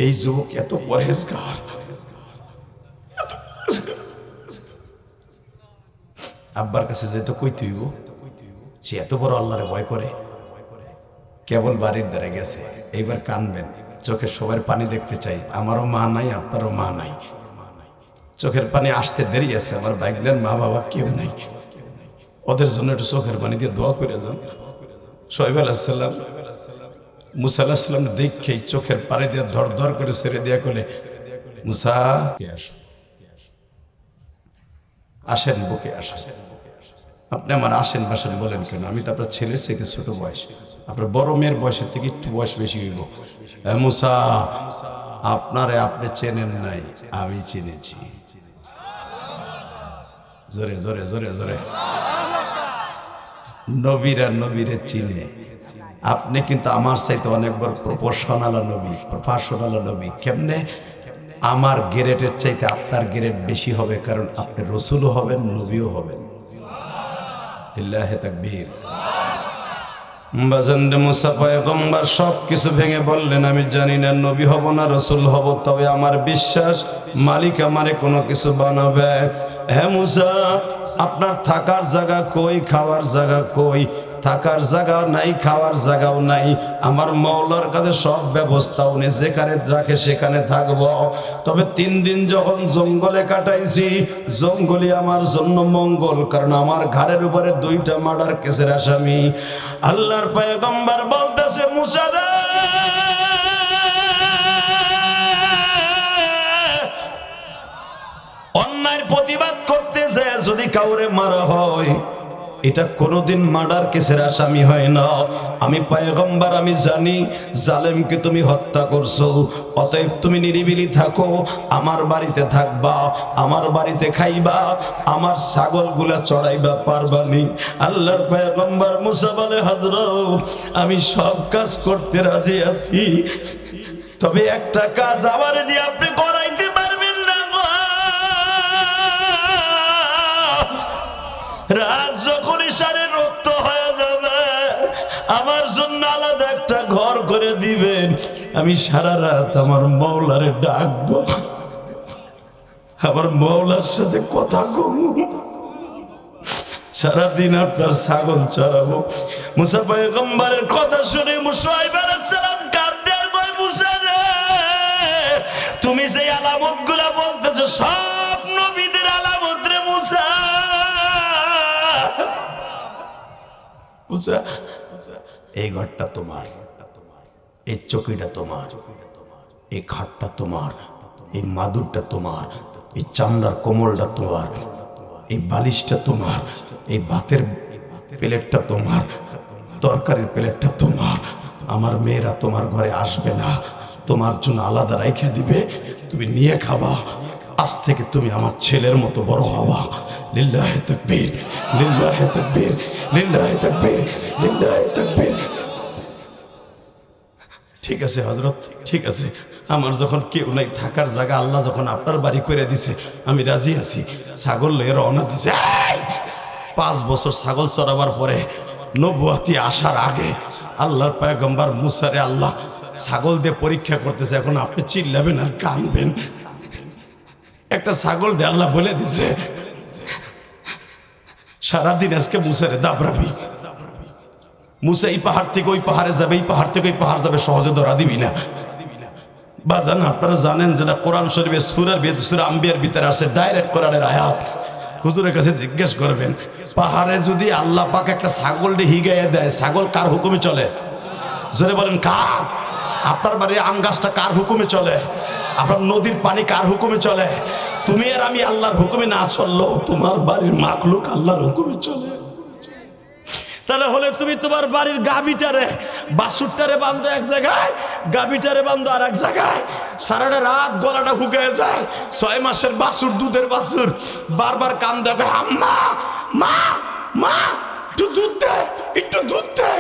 এই যুবক এত পরহেজগার, আব্বার কাছে যেতে কইতে হইব, সে এত বড় আল্লাহরে ভয় করে, কেবল বাড়ির দ্বারা গেছে, এইবার কানবেন। চোখের সবার পানি দেখতে চাই, আমারও মা নাই, আপনারও মা নাই, চোখের পানি আসতে দেরি আছে। আমার ভাগ্নের মা বাবা কেউ নাই, ওদের জন্য একটু চোখের পানি দিয়ে দোয়া করে যান। শুআয়ব আলাইহিস সালাম মুসা আলাইহিস সালাম দেখেই চোখের পানি দিয়ে ধর ধর করে ছেড়ে দিয়া বলে, মুসা আসেন, বুকে আসেন। আপনি আমার আসেন বাসেন বলেন কেন? আমি তো আপনার ছেলের চাইতে ছোট বয়স, আপনার বড় মেয়ের বয়সের থেকে একটু বয়স বেশি হইব। মুসা, আপনারে আপনি চেনেন নাই, আমি চিনেছি। জোরে জোরে জোরে জোরে। নবীরা নবীরে চিনে। আপনি কিন্তু আমার চাইতে অনেক বড় প্রফেশনাল নবী, প্রফেশনাল নবী। কেমনে? আমার গ্রেডের চাইতে আপনার গ্রেড বেশি হবে, কারণ আপনি রসুলও হবেন, নবীও হবেন। লিল্লাহি তাকবীর। বাজানরে মুসা পয়গম্বর সব কিছু ভেঙে বললেন, আমি জানি না নবী হব না রসুল হব, তবে আমার বিশ্বাস মালিক আমারে কোনো কিছু বানাবে। হ্যাঁ মুসা, আপনার থাকার জায়গা কই, খাওয়ার জায়গা কই? থাকার জায়গা নাই, খাওয়ার জায়গাও নাই। আমার মওলার কাছে সব ব্যবস্থা, উনি যেখানে রাখে সেখানে থাকবো। তবে 3 দিন যখন জঙ্গলে কাটাইছি, জঙ্গলে আমার জন্য মঙ্গল, কারণ আমার ঘাড়ের উপরে 2টা মার্ডার কেসের আসামি। আল্লাহর পয়গম্বর বলতেছে, মুসা রে, অন্যায়ের প্রতিবাদ করতে যায় যদি কাউরে মারা হয়, এটা কোনোদিন মার্ডার কেসের আসামি হয় না। আমি পয়গম্বর, আমি জানি জালেমকে তুমি হত্যা করছো, অতএব তুমি নিরিবিলি থাকো, আমার বাড়িতে থাকবা, আমার বাড়িতে খাইবা, আমার ছাগলগুলা চড়াইবা, পারবানি। আল্লাহর পয়গম্বর মুসা বলে, হযরত আমি সব কাজ করতে রাজি আছি, তবে একটা কাজ আমার দিয়ে আপনি করাইতে পারবেন না। রাত যখন ইশারে রক্ত হয়ে যাবে, আমার জন্য আলাদা একটা ঘর করে দিবেন, আমি সারা রাত আমার মওলারে ডাকবো, আমার মওলার সাথে কথা কমু, সারাদিন আপনার ছাগল চড়াবো। মুসা পয়গম্বরের কথা শুনে শুআয়ব আলাইহিস সালাম কাঁদতে আর কয়, মুসা রে, তুমি যে আলামত গুলা বলতেছো সব নবীদের আলামত রে মুসা। মুসা, এই ঘরটা তোমার, এই চৌকিটা তোমার, এই খাটটা তোমার, এই মাদুরটা তোমার, এই চামড়ার কোমলটা তোমার, এই বালিশটা তোমার, এই ভাতের প্লেটটা তোমার, তরকারির প্লেটটা তোমার। আমার মেয়েরা তোমার ঘরে আসবে না, তোমার জন্য আলাদা রাইখা দিবে, তুমি নিয়ে খাবা। আজ থেকে তুমি আমার ছেলের মতো বড় হবা। লিল্লাহি তাকবীর, লিল্লাহি তাকবীর, লিল্লাহি তাকবীর, লিল্লাহি তাকবীর। ঠিক আছে হযরত, ঠিক আছে, আমার যখন কেউ নাই, থাকার জায়গা আল্লাহ যখন আপনার বাড়ি করে দিছে, আমি রাজি আছি। ছাগল লয়ে রওনা দিছে। 5 বছর ছাগল চড়াবার পরে, নবুয়াতি আসার আগে, আল্লাহর পয়গম্বর মুসারে আল্লাহ ছাগল দিয়ে পরীক্ষা করতেছে। এখন আপনি চিল্লাবেন আর কানবেন। একটা ছাগল দিয়ে আল্লাহ বলে দিছে, সারাদিন আজকে মুসারে দাবরাবি। মুসা এই পাহাড় থেকে ওই পাহাড়ে যাবে, এই পাহাড় থেকে ওই পাহাড় যাবে, সহজে ধরা দিবি না। বাজান, আপনারা জানেন যেটা কোরআন শরীফের সূরা আম্বিয়ার ভিতরে আছে, ডাইরেক্ট কোরআনের আয়াত। হুজুরের কাছে জিজ্ঞেস করবেন, পাহাড়ে যদি আল্লাহ পাক একটা ছাগল হিগাইয়া দেয়, ছাগল কার হুকুমে চলে? জোরে বলেন, কার? আপনার বাড়ির আম গাছটা কার হুকুমে চলে? আপনার নদীর পানি কার হুকুমে চলে? তুমি আর আমি আল্লাহর হুকুমে না চললেও তোমার বাড়ির মাখলুক আল্লাহর হুকুমে চলে। তাহলে হলে তুমি তোমার বাড়ির গাভীটারে, বাছুরটারে বান্ধো এক জায়গায়, গাভীটারে বান্ধো আর এক জায়গায়, সারাটা রাত গলাটা শুকিয়ে যায়। 6 মাসের বাছুর, দুধের বাছুর, বারবার কান দেবে, আম্মা, মা, মা, একটু দুধ দে, একটু দুধ দে।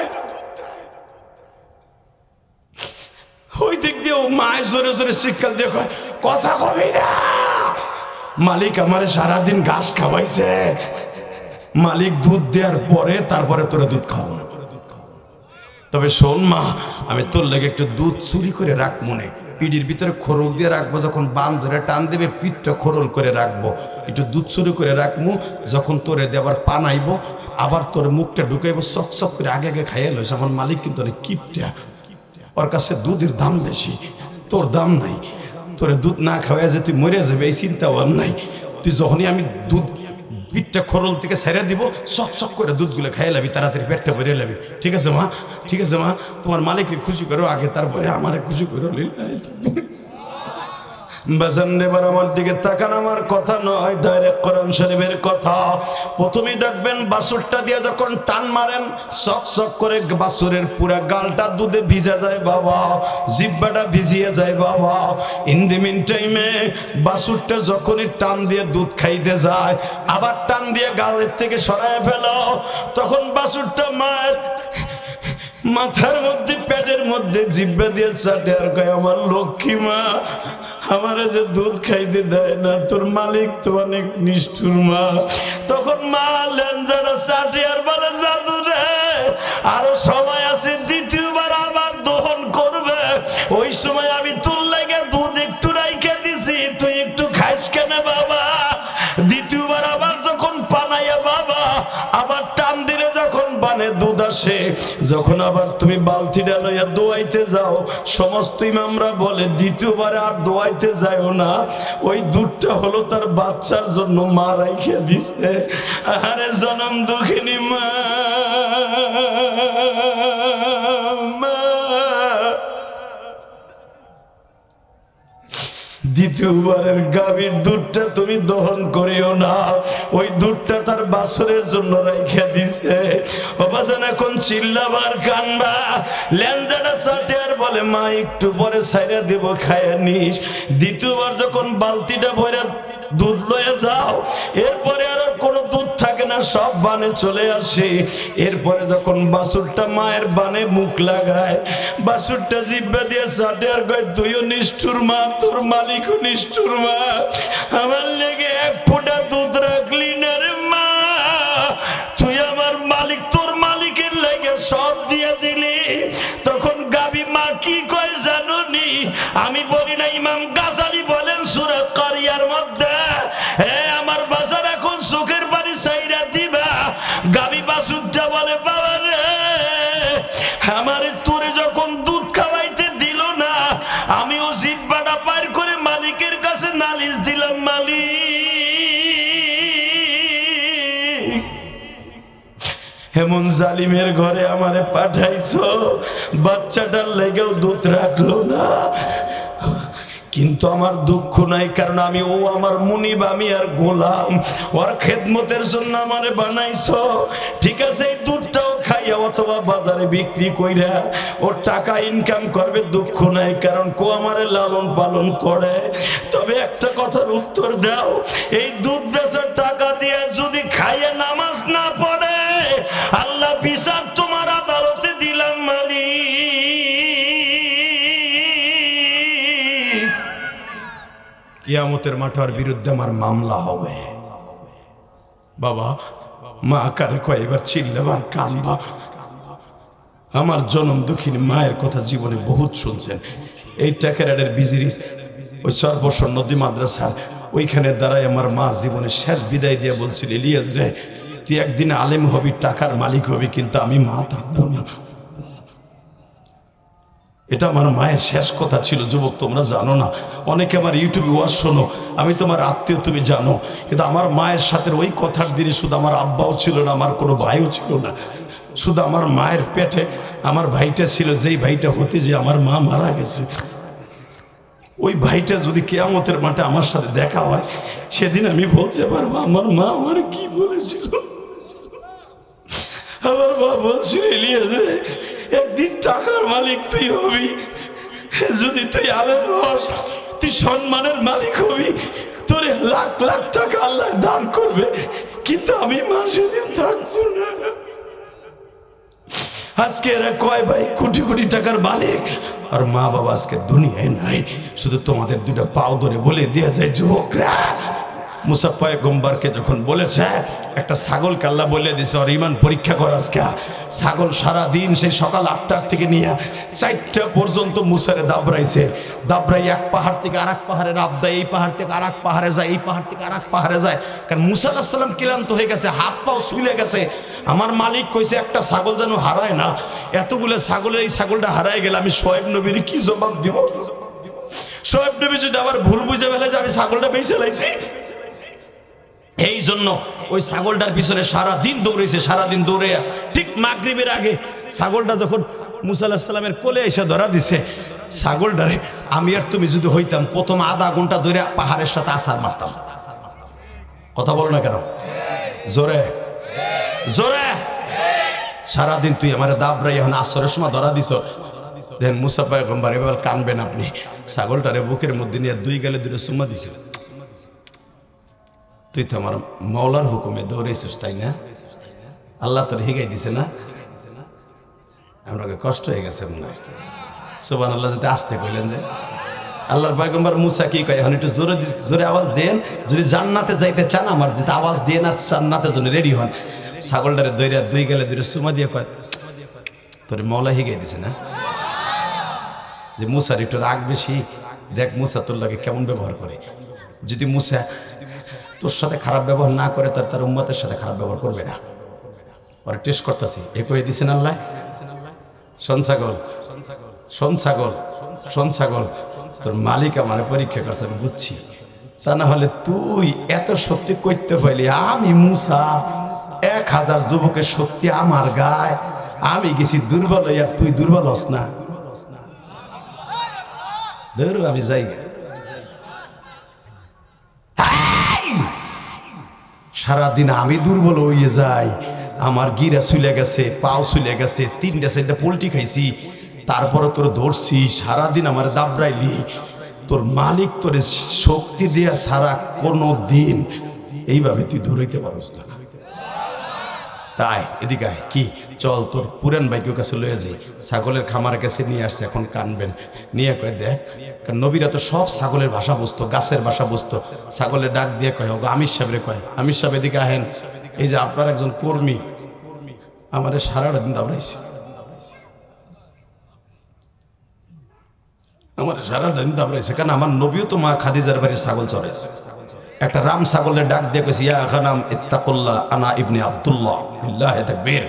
ওই দিক দিয়েও মায় জোরে জোরে শিক্ষা দিয়ে কথা কবি না, মালিক আমারে সারাদিন ঘাস খাওয়াইছে, মালিক দুধ দেওয়ার পরে তারপরে তোরা দুধ খাওয়া। তবে শোন মা, আমি তোর লেগে একটু দুধ চুরি করে রাখ, মনে পিঠির ভিতরে খোরল দিয়ে রাখবো, যখন বান ধরে টান দেবে পিঠটা খোরল করে রাখবো, একটু দুধ চুরি করে রাখবো, যখন তোরে দেবার পান আইব আবার তোর মুখটা ঢুকাইবো, চক চক করে আগে আগে খাইয়ে লইস। আমার মালিক কিন্তু অনেক কিপটা, ওর কাছে দুধের দাম বেশি, তোর দাম নাই। তোরে দুধ না খাওয়াই যে তুই মরে যাবে এই চিন্তা ওর নাই। তুই যখনই আমি দুধ পিঠটা খোরল থেকে ছেড়ে দিব, চক চক করে দুধগুলো খাইয়ে লাবি, তাড়াতাড়ি পেটটা ভরে লাবি। ঠিক আছে মা, ঠিক আছে মা, তোমার মালিককে খুশি করো আগে, তারপরে আমারে খুশি করো। বাজান এবার আমার দিকে তাকান, আমার কথা নয়, ডাইরেক্ট কোরআন শরীফের কথা। প্রথমেই দেখবেন বাছুরটা দিয়ে যখন টান মারেন চক চক করে বাছুরের পুরা গালটা দুধে ভিজে যায় বাবা, জিহ্বাটা ভিজিয়ে যায় বাবা। ইন দি মিন টাইমে বাছুরটা যখনই টান দিয়ে দুধ খাইতে যায়, আবার টান দিয়ে গালের থেকে সরায় ফেলো, তখন বাছুরটা মায়ের মাথার মধ্যে পেটের মধ্যে জিহ্বা দিয়ে চাটে আর কয়, আমার লক্ষ্মী মা, আমারে যে দুধ খাইতে দেয় না, তোর মালিক তো অনেক নিষ্ঠুর মা। তখন মা লেঞ্জাটা চাটে আর বলে, জাদু রে, আরো সময় আছে, দ্বিতীয়বার আবার দহন করবে, ওই সময় আমি তোর লাগে দুধ একটু রাইখে দিছি, তুই একটু খাইস কেন বাবা। দ্বিতীয়বার আবার যখন পানাইয়া বাবা আবার টান দিলে যখন বানে দুধ আসে, যখন আবার তুমি বালতিটা লইয়া দোয়াইতে যাও, সমস্ত ইমামরা বলে দ্বিতীয়বারে আর দোয়াইতে যাও না, ওই দুধটা হলো তার বাচ্চার জন্য মা রাইখে দিছে। আরে জনম দুঃখিনী মা, দ্বিতীয়বারের গাভীর দুধটা তুমি দহন করিও না, ওই দুধটা তার বাছুরের জন্য রাইখা দিছে। বাবাজান এখন চিল্লাবার কান্না, ল্যাঞ্জাটা চাটে আর বলে, মা একটু পরে ছাইরা দেব, খায়া নিস। দ্বিতীয়বার যখন বালতিটা ভরে দুধ লয়ে যাও, এরপরে আর কোনো দুধ থাকে না, সব বানে চলে আসে। এরপরে যখন বাছুরটা মায়ের বানে মুখ লাগায়, বাছুরটা জিহ্বা দিয়ে চাটে আর কয়, তুইও নিষ্ঠুর মা, তোর মালিকও নিষ্ঠুর মা, আমার লেগে এক ফোঁটা দুধ রাখলি না রে মা, তুই আমার মালিক, তোর মালিকের লেগে সব দিয়ে দিলি। তখন গাবি মা কি কয় জানো নি? আমি বলি না, ইমাম গাজালি বলেন সূরা কারিয়ার মধ্যে, আমার বাজার এখন চোখের পানি ছাইরা দিবা। গাবি বাছুরটা বলে, বাবা রে, আমার তোরে যখন দুধ খাওয়াইতে দিল না, আমিও জিহ্বাটা পার করে মালিকের কাছে নালিশ দিলাম, মালিক এমন জালিমের ঘরে আমারে পাঠাইছো, বাচ্চাটার লেগেও দুধ রাখলো না। কিন্তু আমার দুঃখ নাই, কারণ আমি, ও আমার মুনিব, আমি আর গোলাম, ওর খেদমতের জন্য আমারে বানাইছো। ঠিক আছে, এই দুধটাও খাইয়া অথবা বাজারে বিক্রি কইরা ওর টাকা ইনকাম করবে, দুঃখ নাই, কারণ কো আমারে লালন পালন করে। তবে একটা কথার উত্তর দাও, এই দুধ বেচার টাকা দিয়ে যদি খাইয়া নামাজ না পড়ে, আল্লাহ বিচার তোমার আদালতে দিলাম মালিক। কিয়ামতের মাঠার বিরুদ্ধে আমার মামলা হবে। বাবা মা কারে কয় এবার চিল্লাবার কানবা। আমার জনম দুঃখিনী মায়ের কথা জীবনে বহুত শুনছেন। এই টাকারের বিজিরিস ওই সর্বস্ব নদী মাদ্রাসার ওইখানে দাঁড়ায় আমার মা জীবনে শেষ বিদায় দিয়ে বলছিল, ইলিয়াস রে, তুই একদিন আলেম হবি, টাকার মালিক হবি, কিন্তু আমি মা থাকবো না। এটা আমার মায়ের শেষ কথা ছিল। যুবক তোমরা জানো না, অনেকে আমার ইউটিউবে ওয়াজ শোনো, আমি তোমার আত্মীয়, তুমি জানো, কিন্তু আমার মায়ের সাথে ওই কথার দিনে শুধু আমার আব্বাও ছিল না, আমার কোনো ভাইও ছিল না, শুধু আমার মায়ের পেটে আমার ভাইটা ছিল, যেই ভাইটা হতে যে আমার মা মারা গেছে। ওই ভাইটা যদি কিয়ামতের মাঠে আমার সাথে দেখা হয়, সেদিন আমি বলতে পারবো আমার মা আমার কি বলেছিল। আমার মা বলছিল, ইলিয়াস রে, একদিন টাকার মালিক তুই হবি, যদি তুই আলেম হস, তুই সম্মানের মালিক হবি, তোর লাখ লাখ টাকা আল্লাহ দান করবে, কিন্তু আমি মা সেদিন থাকবো না। আজকে এরা কয় ভাই কোটি কোটি টাকার মালিক, আর মা বাবা আজকে দুনিয়ায় নাই। শুধু তোমাদের দুটা পাও ধরে বলে দিয়ে যায়, যুবকরা, মুসা পয়গম্বরকে যখন বলেছে একটা ছাগলকে আল্লাহ বলে দিয়েছে ওর ইমান পরীক্ষা কর। আজকে ছাগল সারাদিন সেই সকাল 8টার থেকে নিয়ে 4টা পর্যন্ত মুসারে দাবড়াইছে, দাবড়াই এক পাহাড় থেকে আর এক পাহাড়ে রাব দেয়, এই পাহাড় থেকে আর এক পাহাড়ে যায়, এই পাহাড় থেকে আর এক পাহাড়ে যায়। কারণ মুসা আলাইহিস সালাম ক্লান্ত হয়ে গেছে, হাত পাও ছুলে গেছে। আমার মালিক কইছে একটা ছাগল যেন হারায় না। এতগুলো ছাগলের এই ছাগলটা হারায় গেলে আমি শোয়েব নবীর কি জবাব দিব? শোয়েব নবী যদি আবার ভুল বুঝে ফেলে যে আমি ছাগলটা বেঁচে লাইছি। এই জন্য ওই ছাগলটার পিছনে সারাদিন দৌড়েছে, সারাদিন দৌড়ে ঠিক মাগরিবের আগে ছাগলটা যখন মুসা আলাইহিস সালামের কোলে এসে ধরা দিছে, ছাগলটারে আমি আর তুমি যদি হইতাম প্রথম আধা ঘন্টা ধরে পাহাড়ের সাথে আছাড় মারতাম। কথা বলো না কেন? জোরে জোরে। সারাদিন তুই আমার দাবরাই এখন আসরের সময় ধরা দিছ। দেখেন মুসা পয়গম্বর এবার কানবেন আপনি, ছাগলটারে বুকের মধ্যে নিয়ে 2 গালে 2 চুম্মা দিছিল। তুই তো আমার মওলার হুকুমে দৌড়েছিস, তাই না? আল্লাহ তোর হিগাই দিছে না? আমাকে কষ্ট হয়ে গেছে মনে হয়। সুবহানাল্লাহ, যদি আসতে কইলেন যে আল্লাহর পয়গম্বর মুসা কি কয়, এখন একটু জোরে জোরে আওয়াজ দেন, যদি জান্নাতে যাইতে চান আমার যদি আওয়াজ দেন আর জান্নাতের জন্য রেডি হন। ছাগলটারে দইরা 2 গালে 2 চুমা দিয়ে কয় তোর মওলা হিগাই দিছে না? যে মুসার একটু রাগ বেশি, দেখ মুসা তোর লাগে কেমন ব্যবহার করে। যদি মুসা তোর সাথে খারাপ ব্যবহার না করে তার উম্মতের সাথে খারাপ ব্যবহার করবে না। ওরা টেস্ট করতেছি, এ কয়ে দিছেন আল্লাহ। শোন ছাগল, শোন ছাগল, শোন ছাগল, তোর মালিক আমার পরীক্ষা করছে, আমি বুঝছি। তা না হলে তুই এত শক্তি করতে পারলি, আমি মুসা 1000 যুবকের শক্তি আমার গায়ে, আমি গেছি দুর্বল হইয়া, তুই দুর্বল হস না। ধর আমি যাই। সারাদিন আমি দুর্বল হয়ে যাই, আমার গিরা চুলে গেছে, পাও চুলে গেছে, 3টা 4টা পোল্ট্রি খাইছি, তারপরে তোর ধরছি, সারাদিন আমার দাবড়াইলি। তোর মালিক তোর শক্তি দেয়া ছাড়া কোনো দিন এইভাবে তুই দৌড়াইতে পারস না। তাই এদিকে আয়, কি চল তোর পুরান ভাইকের কাছে লয়ে যাই। ছাগলের খামারের কাছে নিয়ে আসছে, এখন কানবেন। নিয়ে কয় দেখ, কারণ নবীরা তো সব ছাগলের ভাষা বুঝতো, গাছের ভাষা বুঝতো। ছাগলের ডাক দিয়ে কয়, ওগো আমির সাহেবরে কয়, আমির সাহেব এদিকে আহেন, এই যে আপনার একজন কর্মী আমারে সারাটা দিন দাবড়াইছে, আমার সারাটা দিন দাবড়াইছে। কারণ আমার নবীও তো মা খাদিজার বাড়ির ছাগল চড়াইছে। একটা রাম ছাগলের ডাক দিয়ে কইছি, ইয়া গানাম ইত্তাকুল্লাহ আনা ইবনে আব্দুল্লাহ, লিল্লাহি তাকবীর।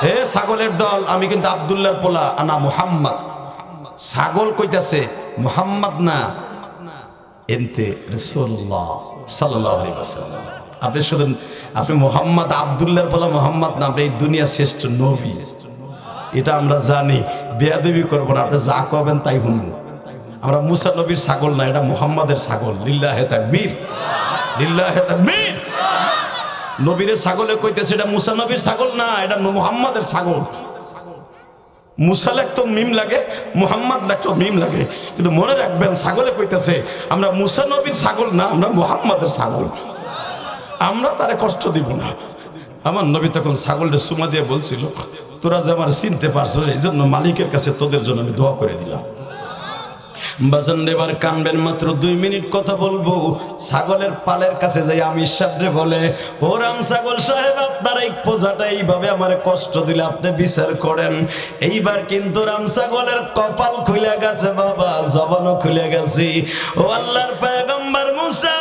হে ছাগলের দল, আমি কিন্তু আব্দুল্লাহর পোলা, আনা মুহাম্মদ। ছাগল কইতাছে মুহাম্মদ না, এনতে রাসূলুল্লাহ সাল্লাল্লাহু আলাইহি ওয়াসাল্লাম। আপনি শুধু আপনি মুহাম্মদ আব্দুল্লাহর পোলা মুহাম্মদ না, আপনি এই দুনিয়ার শ্রেষ্ঠ নবী, এটা আমরা জানি। বেয়াদবি করব না, আপনি যা কবেন তাই শুনবো। আমরা মুসা নবীর ছাগল না, এটা মুহাম্মাদের ছাগল। লিল্লাহি তাকবীর, লিল্লাহি তাকবীর। নবীর ছাগলে কইতেছে এটা মুসা নবীর ছাগল না, এটা মুহাম্মাদের ছাগল। মুসা লাগতো মিম লাগে, মুহাম্মদ লাগতো মিম লাগে, কিন্তু মনে রাখবেন ছাগলে কইতেছে আমরা মুসা নবীর ছাগল না, আমরা মুহাম্মাদের ছাগল। আমরা তারে কষ্ট দিব না। আমার নবী তখন ছাগলটা সুমা দিয়ে বলছিল, তোরা যে আমার চিনতে পারছো, এই জন্য মালিকের কাছে তোদের জন্য আমি দোয়া করে দিলাম। বাজান এবার কানবেন, মাত্র 2 মিনিট কথা বলবো। ছাগলের পালের কাছে যাই আমি সাবরে বলে, ও রাম ছাগল সাহেব, আপনার এই পোজাটা এইভাবে আমার কষ্ট দিলে আপনি বিচার করেন। এইবার কিন্তু রাম ছাগলের কপাল খুলে গেছে বাবা, জবানও খুলে গেছে। ও আল্লাহর পয়গম্বর মুসা,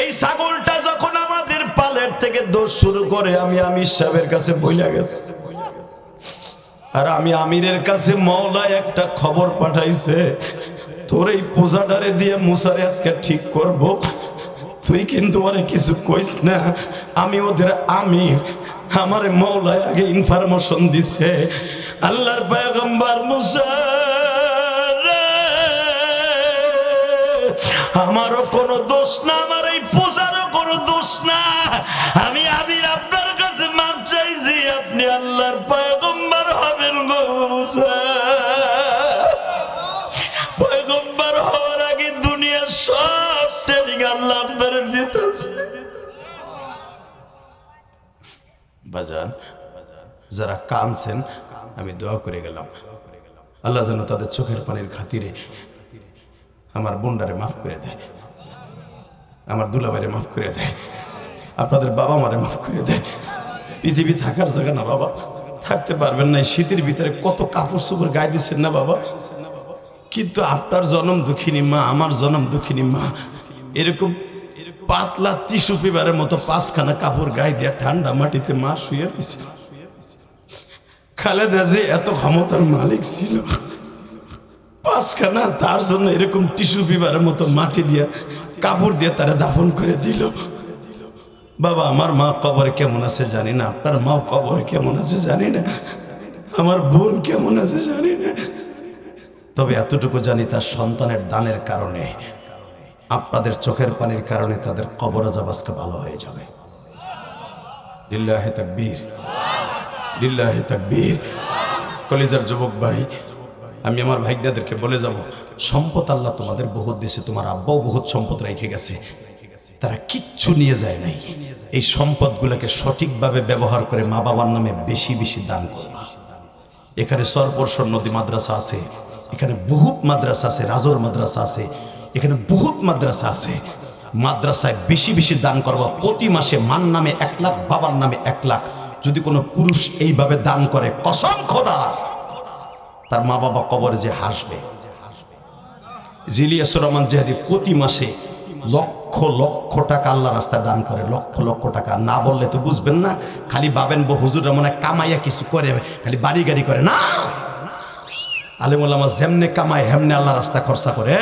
এই ছাগলটা যখন আমাদের পালের থেকে দোষ শুরু করে, আমি আমির সাহেবের কাছে বইলা গেছে। আর আমি আমিরের কাছে মওলা একটা খবর পাঠাইছে, তোর এই পোজাডারে দিয়ে মুসারে আজকে ঠিক করব। তুই কিন্তু ওরে কিছু কইস না, আমি ওদের আমির, আমারে মওলা আগে ইনফরমেশন দিছে। আল্লাহর পয়গম্বর মুসা, আমারও কোনো দোষ না, আমার এই পোজারও কোনো দোষ না। আমি আমির আপনার কাছে মাপ চাইছি, আপনি আল্লাহর পয়গম্বর হবেন গো মুসা। পয়গম্বর হওয়ার আগে দুনিয়ার সব ট্রেনিং আল্লাহ আপনার দিতেছে। বাজান যারা কাঁদছেন, আমি দোয়া করে গেলাম, আল্লাহ যেন তাদের চোখের পানির খাতিরে আমার বোনডারে মাফ করে দেয়, আমার দুলাভাইরে মাফ করে দেয়, আপনাদের বাবা মারে মাফ করে দেয়। পৃথিবী থাকার জায়গা না বাবা, থাকতে পারবেন না। শীতের ভিতরে কত কাপড় চোপড় গায়ে দিচ্ছেন না বাবা, কিন্তু আপনার জনম দুঃখিনী মা, আমার জনম দুঃখিনী মা, এরকম পাতলা টিস্যু পেপারের মতো 5খানা কাপড় গায়ে দিয়ে ঠান্ডা মাটিতে মা শুয়ে রয়েছে। খালেদা যে এত ক্ষমতার মালিক ছিল, আজকে না তার জন্য এরকম টিস্যু পেপারের মতো মাটি দিয়ে কাপড় দিয়ে তারা দাফন করে দিল। বাবা আমার মা কবরে কেমন আছে জানি না, আপনার মা কবরে কেমন আছে জানি না, আমার বোন কেমন আছে জানি না, তবে এতটুকু জানি তার সন্তানের দানের কারণে, আপনাদের চোখের পানির কারণে তাদের কবর আযাব আজকে ভালো হয়ে যাবে। লিল্লাহি তাকবীর, লিল্লাহি তাকবীর। কলিজার যুবক ভাই, আমি আমার ভাইদের বলে যাব, সম্পদ আল্লাহ তোমাদের বহুত দিয়েছে, তোমার আব্বাও বহুত সম্পদ রেখে গেছে, তারা কিচ্ছু নিয়ে যায় নাই। এই সম্পদগুলোকে সঠিকভাবে ব্যবহার করে মা বাবার নামে বেশি বেশি দান করবা। এখানে সরপরশর নদী মাদ্রাসা আছে, এখানে বহুত মাদ্রাসা আছে, রাজর মাদ্রাসা আছে, এখানে বহুত মাদ্রাসা আছে। মাদ্রাসায় বেশি বেশি দান করবা। প্রতি মাসে মার নামে 1 লাখ, বাবার নামে 1 লাখ। যদি কোনো পুরুষ এইভাবে দান করে, কসম খোদার, তার মা বাবা কবরে যে হাসবে। জিলিয়াসুর রহমান জিহাদি প্রতি মাসে লক্ষ লক্ষ টাকা আল্লাহ রাস্তায় দান করে, লক্ষ লক্ষ টাকা। না বললে তো বুঝবেন না, খালি ভাবেন হুজুর মনে কামাইয়া কিছু করে, খালি বাড়ি গাড়ি করে না। আলেমুল আমার যেমনে কামায় হেমনে আল্লাহ রাস্তা খরচা করে।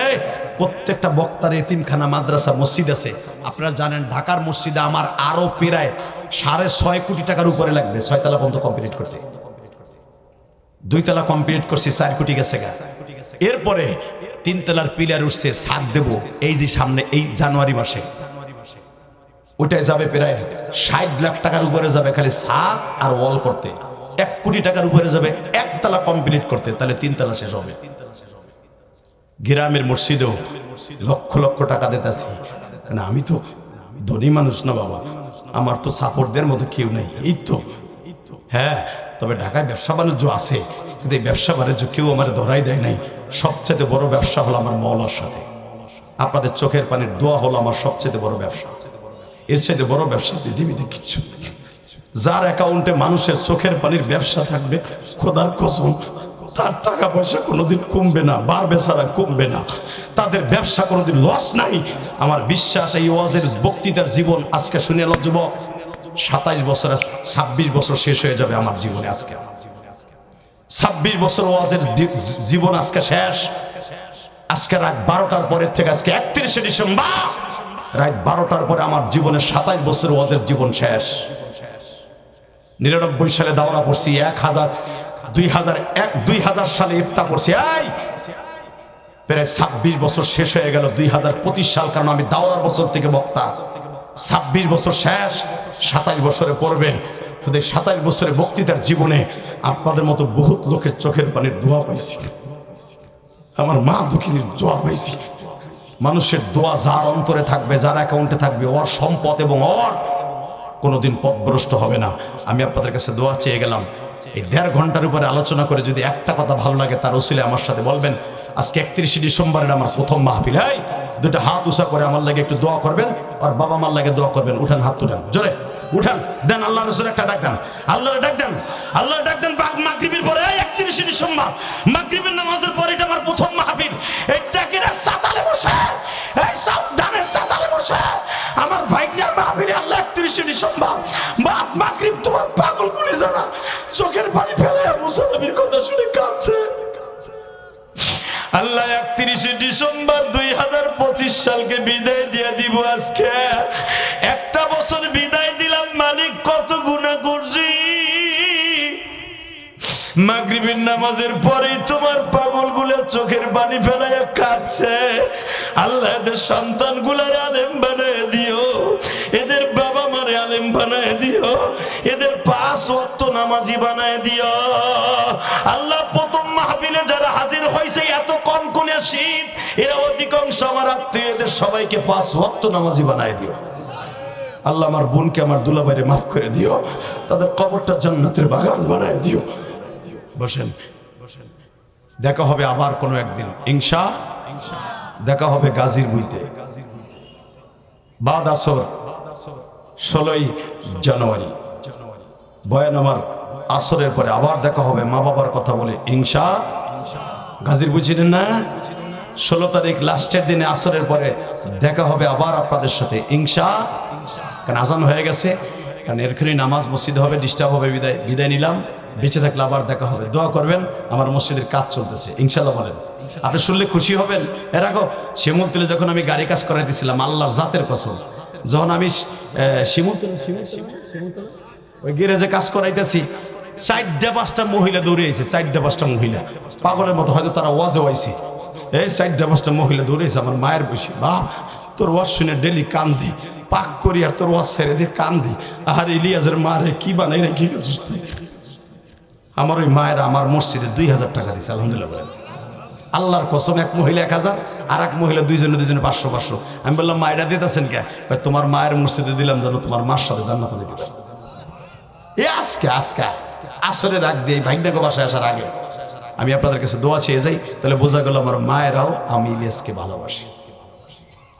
প্রত্যেকটা বক্তার এতিমখানা, মাদ্রাসা, মসজিদ আছে। আপনারা জানেন ঢাকার মসজিদে আমার আরো প্রায় 6.5 কোটি টাকার উপরে লাগবে 6 তলা পর্যন্ত কমপ্লিট করতে। 2 তলা কমপ্লিট করছি, 4 কোটি গেছে গা। এরপরে 3 তলার পিলার উঠছে, ছাদ দেব এই যে সামনে, এই জানুয়ারি মাসে, ওইটাই যাবে প্রায় 60 লাখ টাকার উপরে যাবে খালি ছাদ আর ওয়াল করতে। 1 কোটি টাকার উপরে যাবে 1 তলা কমপ্লিট করতে, তাহলে 3 তলা শেষ হবে। গ্রামের মসজিদেও লক্ষ লক্ষ টাকা দিতেছি। না আমি তো ধনী মানুষ না বাবা, আমার তো সাপোর্টদের মতো কেউ নেই। এই তো হ্যাঁ, তবে ঢাকায় ব্যবসা বাণিজ্য আছে, কিন্তু এই ব্যবসা বাণিজ্য কেউ আমার ধরাই দেয় নাই। সবচেয়ে বড় ব্যবসা হলো আমার মওলার সাথে। আপনাদের চোখের পানির দোয়া হলো আমার সবচেয়ে বড় ব্যবসা। এর চাইতে বড় ব্যবসা পৃথিবীতে কিচ্ছু নেই। যার অ্যাকাউন্টে মানুষের চোখের পানির ব্যবসা থাকবে, খোদার কসম, তার টাকা পয়সা কোনোদিন কমবে না, বাড়বে ছাড়া কমবে না। তাদের ব্যবসা কোনোদিন লস নাই। আমার বিশ্বাস এই ওয়াজের বক্তৃতার জীবন আজকে শুনে এলো যুবক, 27 বছর 26 বছর শেষ হয়ে যাবে আমার জীবনে। আজকে 26 বছর ওয়াজের জীবন আজকে শেষ। আজকে রাত 12টার পরের থেকে, আজকে 31শে ডিসেম্বর রাত 12টার পরে আমার জীবনের 27 বছর ওয়াজের জীবন শেষ। 99 সালে দাওরা পড়ছি, 2000 সালে ইফতা পড়ছি। প্রায় 26 বছর শেষ হয়ে গেল, 2025 সাল, কারণ আমি দাওরার বছর থেকে বক্তা। 26 বছর শেষ, 27 বছরে পড়বে। শুধু 27 বছরের বক্তৃতার জীবনে আপনাদের মতো বহুত লোকের চোখের পানির দোয়া পাইছি, আমার মা দুঃখিনীর দোয়া পাইছি। মানুষের দোয়া যার অন্তরে থাকবে, যার অ্যাকাউন্টে থাকবে, ওর সম্পদ এবং ওর কোনোদিন পথভ্রষ্ট হবে না। আমি আপনাদের কাছে দোয়া চেয়ে গেলাম। এই 1.5 ঘন্টার উপরে আলোচনা করে যদি একটা কথা ভালো লাগে, তার ওসিলে আমার সাথে বলবেন। আজকে 31শে ডিসেম্বরের আমার প্রথম মাহফিল। এই 2টা হাত উঁচা করে আমার লাগে একটু দোয়া করবেন, আর বাবা মার লাগে দোয়া করবেন। উঠান, হাত তুলেন, জোরে উঠান, দেন আল্লাহ রসুল একটা ডাক দেন, আল্লাহ ডাক দেন, আল্লাহ ডাক দেন। মাগরিবের পরে 31শে ডিসেম্বর মাগরিবের নামাজের পরে এটা আমার প্রথম মাহফিল। এই টাকিরা সাতালে বসে, এই সাবধানের সাতালে বসে আমার ভাইগনার মাহফিলে আল্লাহ 31শে ডিসেম্বর মাগরিব তোমার পাগল করে যারা চোখের পানি ফেলে মুসানবীর কথা শুনে কাঁদছে। আল্লাহ 31শে ডিসেম্বর 2025 সালকে বিদায় দিয়ে দিব। আজকে একটা বছর বিদায় দিলাম, মালিক কত গুনাহ করছি। মাগরিবের নামাজের পরেই তোমার পাগলগুলো চোখের পানি ফেলাইয়া কাঁদছে। আল্লাহ এদের সন্তানগুলার আলেম বানায় দিও, এদের বাবা মারে আলেম বানায় দিও, এদের 5 ওয়াক্ত নামাজি বানায় দিও। আল্লাহ প্রথম মাহফিলে যারা হাজির হয়েছে, এত কনকনে শীত, এরা অধিকাংশ আমার আত্মীয়, এদের সবাইকে 5 ওয়াক্ত নামাজি বানায় দিও। আল্লাহ আমার বোনকে, আমার দুলাভাইরে মাফ করে দিও, তাদের কবরটা জান্নাতের বাগান বানায় দিও। বসেন, দেখা হবে আবার কোনো একদিন ইনশাআল্লাহ। দেখা হবে গাজীর বুইতে বাদ আসর 16ই জানুয়ারি বয়ান আমার আসরের পরে। আবার দেখা হবে মা বাবার কথা বলে ইনশাআল্লাহ। গাজীর বুই ছিলেন না? 16 তারিখ লাস্টের দিনে আসরের পরে দেখা হবে আবার আপনাদের সাথে ইনশাআল্লাহ। কারণ আজান হয়ে গেছে, কারণ এরখানে নামাজ মসজিদে হবে, ডিস্টার্ব হবে, বিদায় নিলাম। বেঁচে থাকলে আবার দেখা হবে। দোয়া করবেন, আমার মসজিদের কাজ চলতেছে ইনশাল্লাহ। বলেন আপনি শুনলে খুশি হবেন। এর আগে শিমুলতলে যখন আমি গাড়ি কাজ করাইতেছিলাম, আল্লাহর জাতের কসম, যখন আমি শিমুলতলে ওই গ্যারেজে কাজ করাইতেছি, 4টা-5টা মহিলা দৌড়ে আইছে, 4টা-5টা মহিলা পাগলের মতো, হয়তো তারা ওয়াজে আইছে। এই 4টা-5টা মহিলা দৌড়ে আইছে আমার মায়ের বসে, বাপ তোর ওয়াজ শুনে ডেলি কান্দি, পাক করি আর তোর ওয়াজ ছেড়ে দিয়ে কান্দি। আর ইলিয়াসের মারে কি বানাই রেখে গেছিস তুই। আমার ওই মায়ের আমার মসজিদে 2000 টাকা দিচ্ছে আলহামদুলিল্লাহ। বলেন আল্লাহর কসম, এক মহিলা 1000 আর এক মহিলা দুইজনে 500-500। আমি বললাম মা এটা দিতেছেন কে? তোমার মায়ের মসজিদে দিলাম যেন তোমার মার সাথে জান্নাতে যেতে পারে। এ আজকে আসরের আগ দিয়ে ভাগ্যকে বাসায় আসার আগে আমি আপনাদের কাছে দোয়া চেয়ে যাই, তাহলে বোঝা গেল আমার মায়েরাও আমি ইলিয়াসকে ভালোবাসি,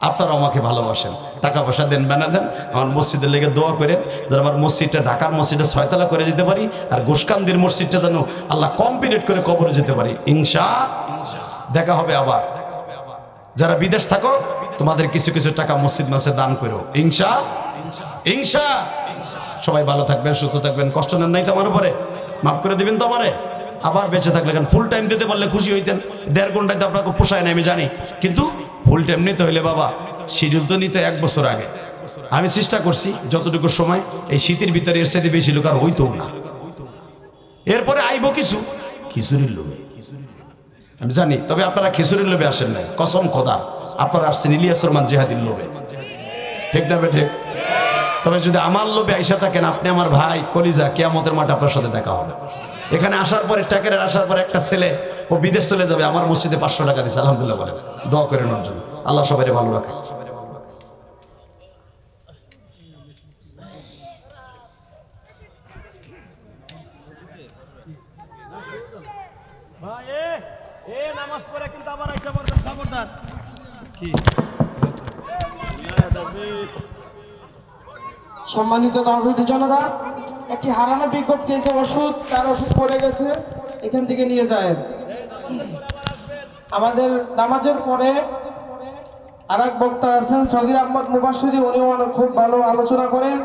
আপনারা আমাকে ভালোবাসেন। টাকা পয়সা দেন বা না দেন, আমার মসজিদের লেগে দোয়া করেন যেন আমার মসজিদটা, ঢাকার মসজিদটা 6তলা করে যেতে পারি, আর গোসকান্দির মসজিদটা যেন আল্লাহ কমপ্লিট করে কবরে যেতে পারি দেখা হবে আবার। যারা বিদেশ থাকো তোমাদের কিছু কিছু টাকা মসজিদ মাসে দান করো ইনশা। সবাই ভালো থাকবেন, সুস্থ থাকবেন, কষ্ট নেন নাই তো আমার উপরে, মাফ করে দিবেন তো আমারে। আবার বেঁচে থাকলে কেন ফুল টাইম দিতে পারলে খুশি হইতেন। 1.5 ঘন্টায় তো আপনাকে পোষায় না আমি জানি, কিন্তু ফুল টাইম নিতে হইলে বাবা শিডিউল তো নিতে 1 বছর আগে। আমি চেষ্টা করছি যতটুকু সময়, এই শীতের ভিতরে এর সাথে বেশি লোক আর হইতো না। এরপরে আইব কিছু খিচুড়ির লোভে আমি জানি, তবে আপনারা খিচুড়ির লোভে আসেন নাই, কসম খোদা আপনারা আসছেন ইলিয়াস রহমান জিহাদির লোভে, ঠিক না বেঠে? তবে যদি আমার লোভে আইসা থাকেন, আপনি আমার ভাই কলিজা, কিয়ামতের মাঠে আপনার সাথে দেখা হবে। এখানে আসার পরে টাকারের আসার পরে একটা ছেলে ও বিদেশ চলে যাবে, আমার মসজিদে 500 টাকা দিচ্ছে আলহামদুলিল্লাহ। বলে দোয়া করেন ওর জন্য, আল্লাহ সবাই ভালো রাখে। নামাজ পড়ে কিন্তু আবার আইসা পড়বেন, খবরদার। সম্মানিত তাওহীদি জনতা, একটি হারানো বিজ্ঞপ্তি এসে, ওষুধ, তার ওষুধ পড়ে গেছে, এখান থেকে নিয়ে যায়। আমাদের নামাজের পরে আরেক বক্তা আছেন সগীর আহমদ মুবাশশিরি, উনিও খুব ভালো আলোচনা করেন।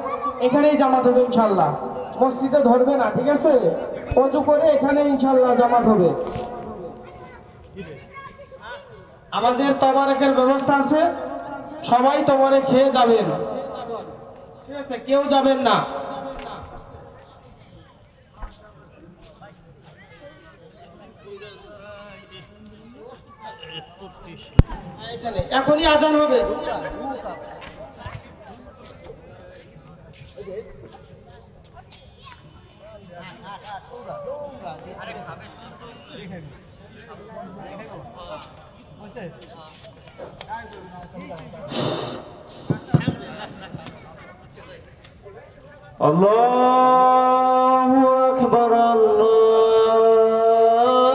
এখানেই জামাত হবে ইনশাল্লাহ, মসজিদে ধরবে না, ঠিক আছে? ওযু করে এখানে ইনশাল্লাহ জামাত হবে। আমাদের তবারকের ব্যবস্থা আছে, সবাই তবারে খেয়ে যাবেন, ঠিক আছে? কেউ যাবেন না। এখনই আজান হবে। আল্লাহ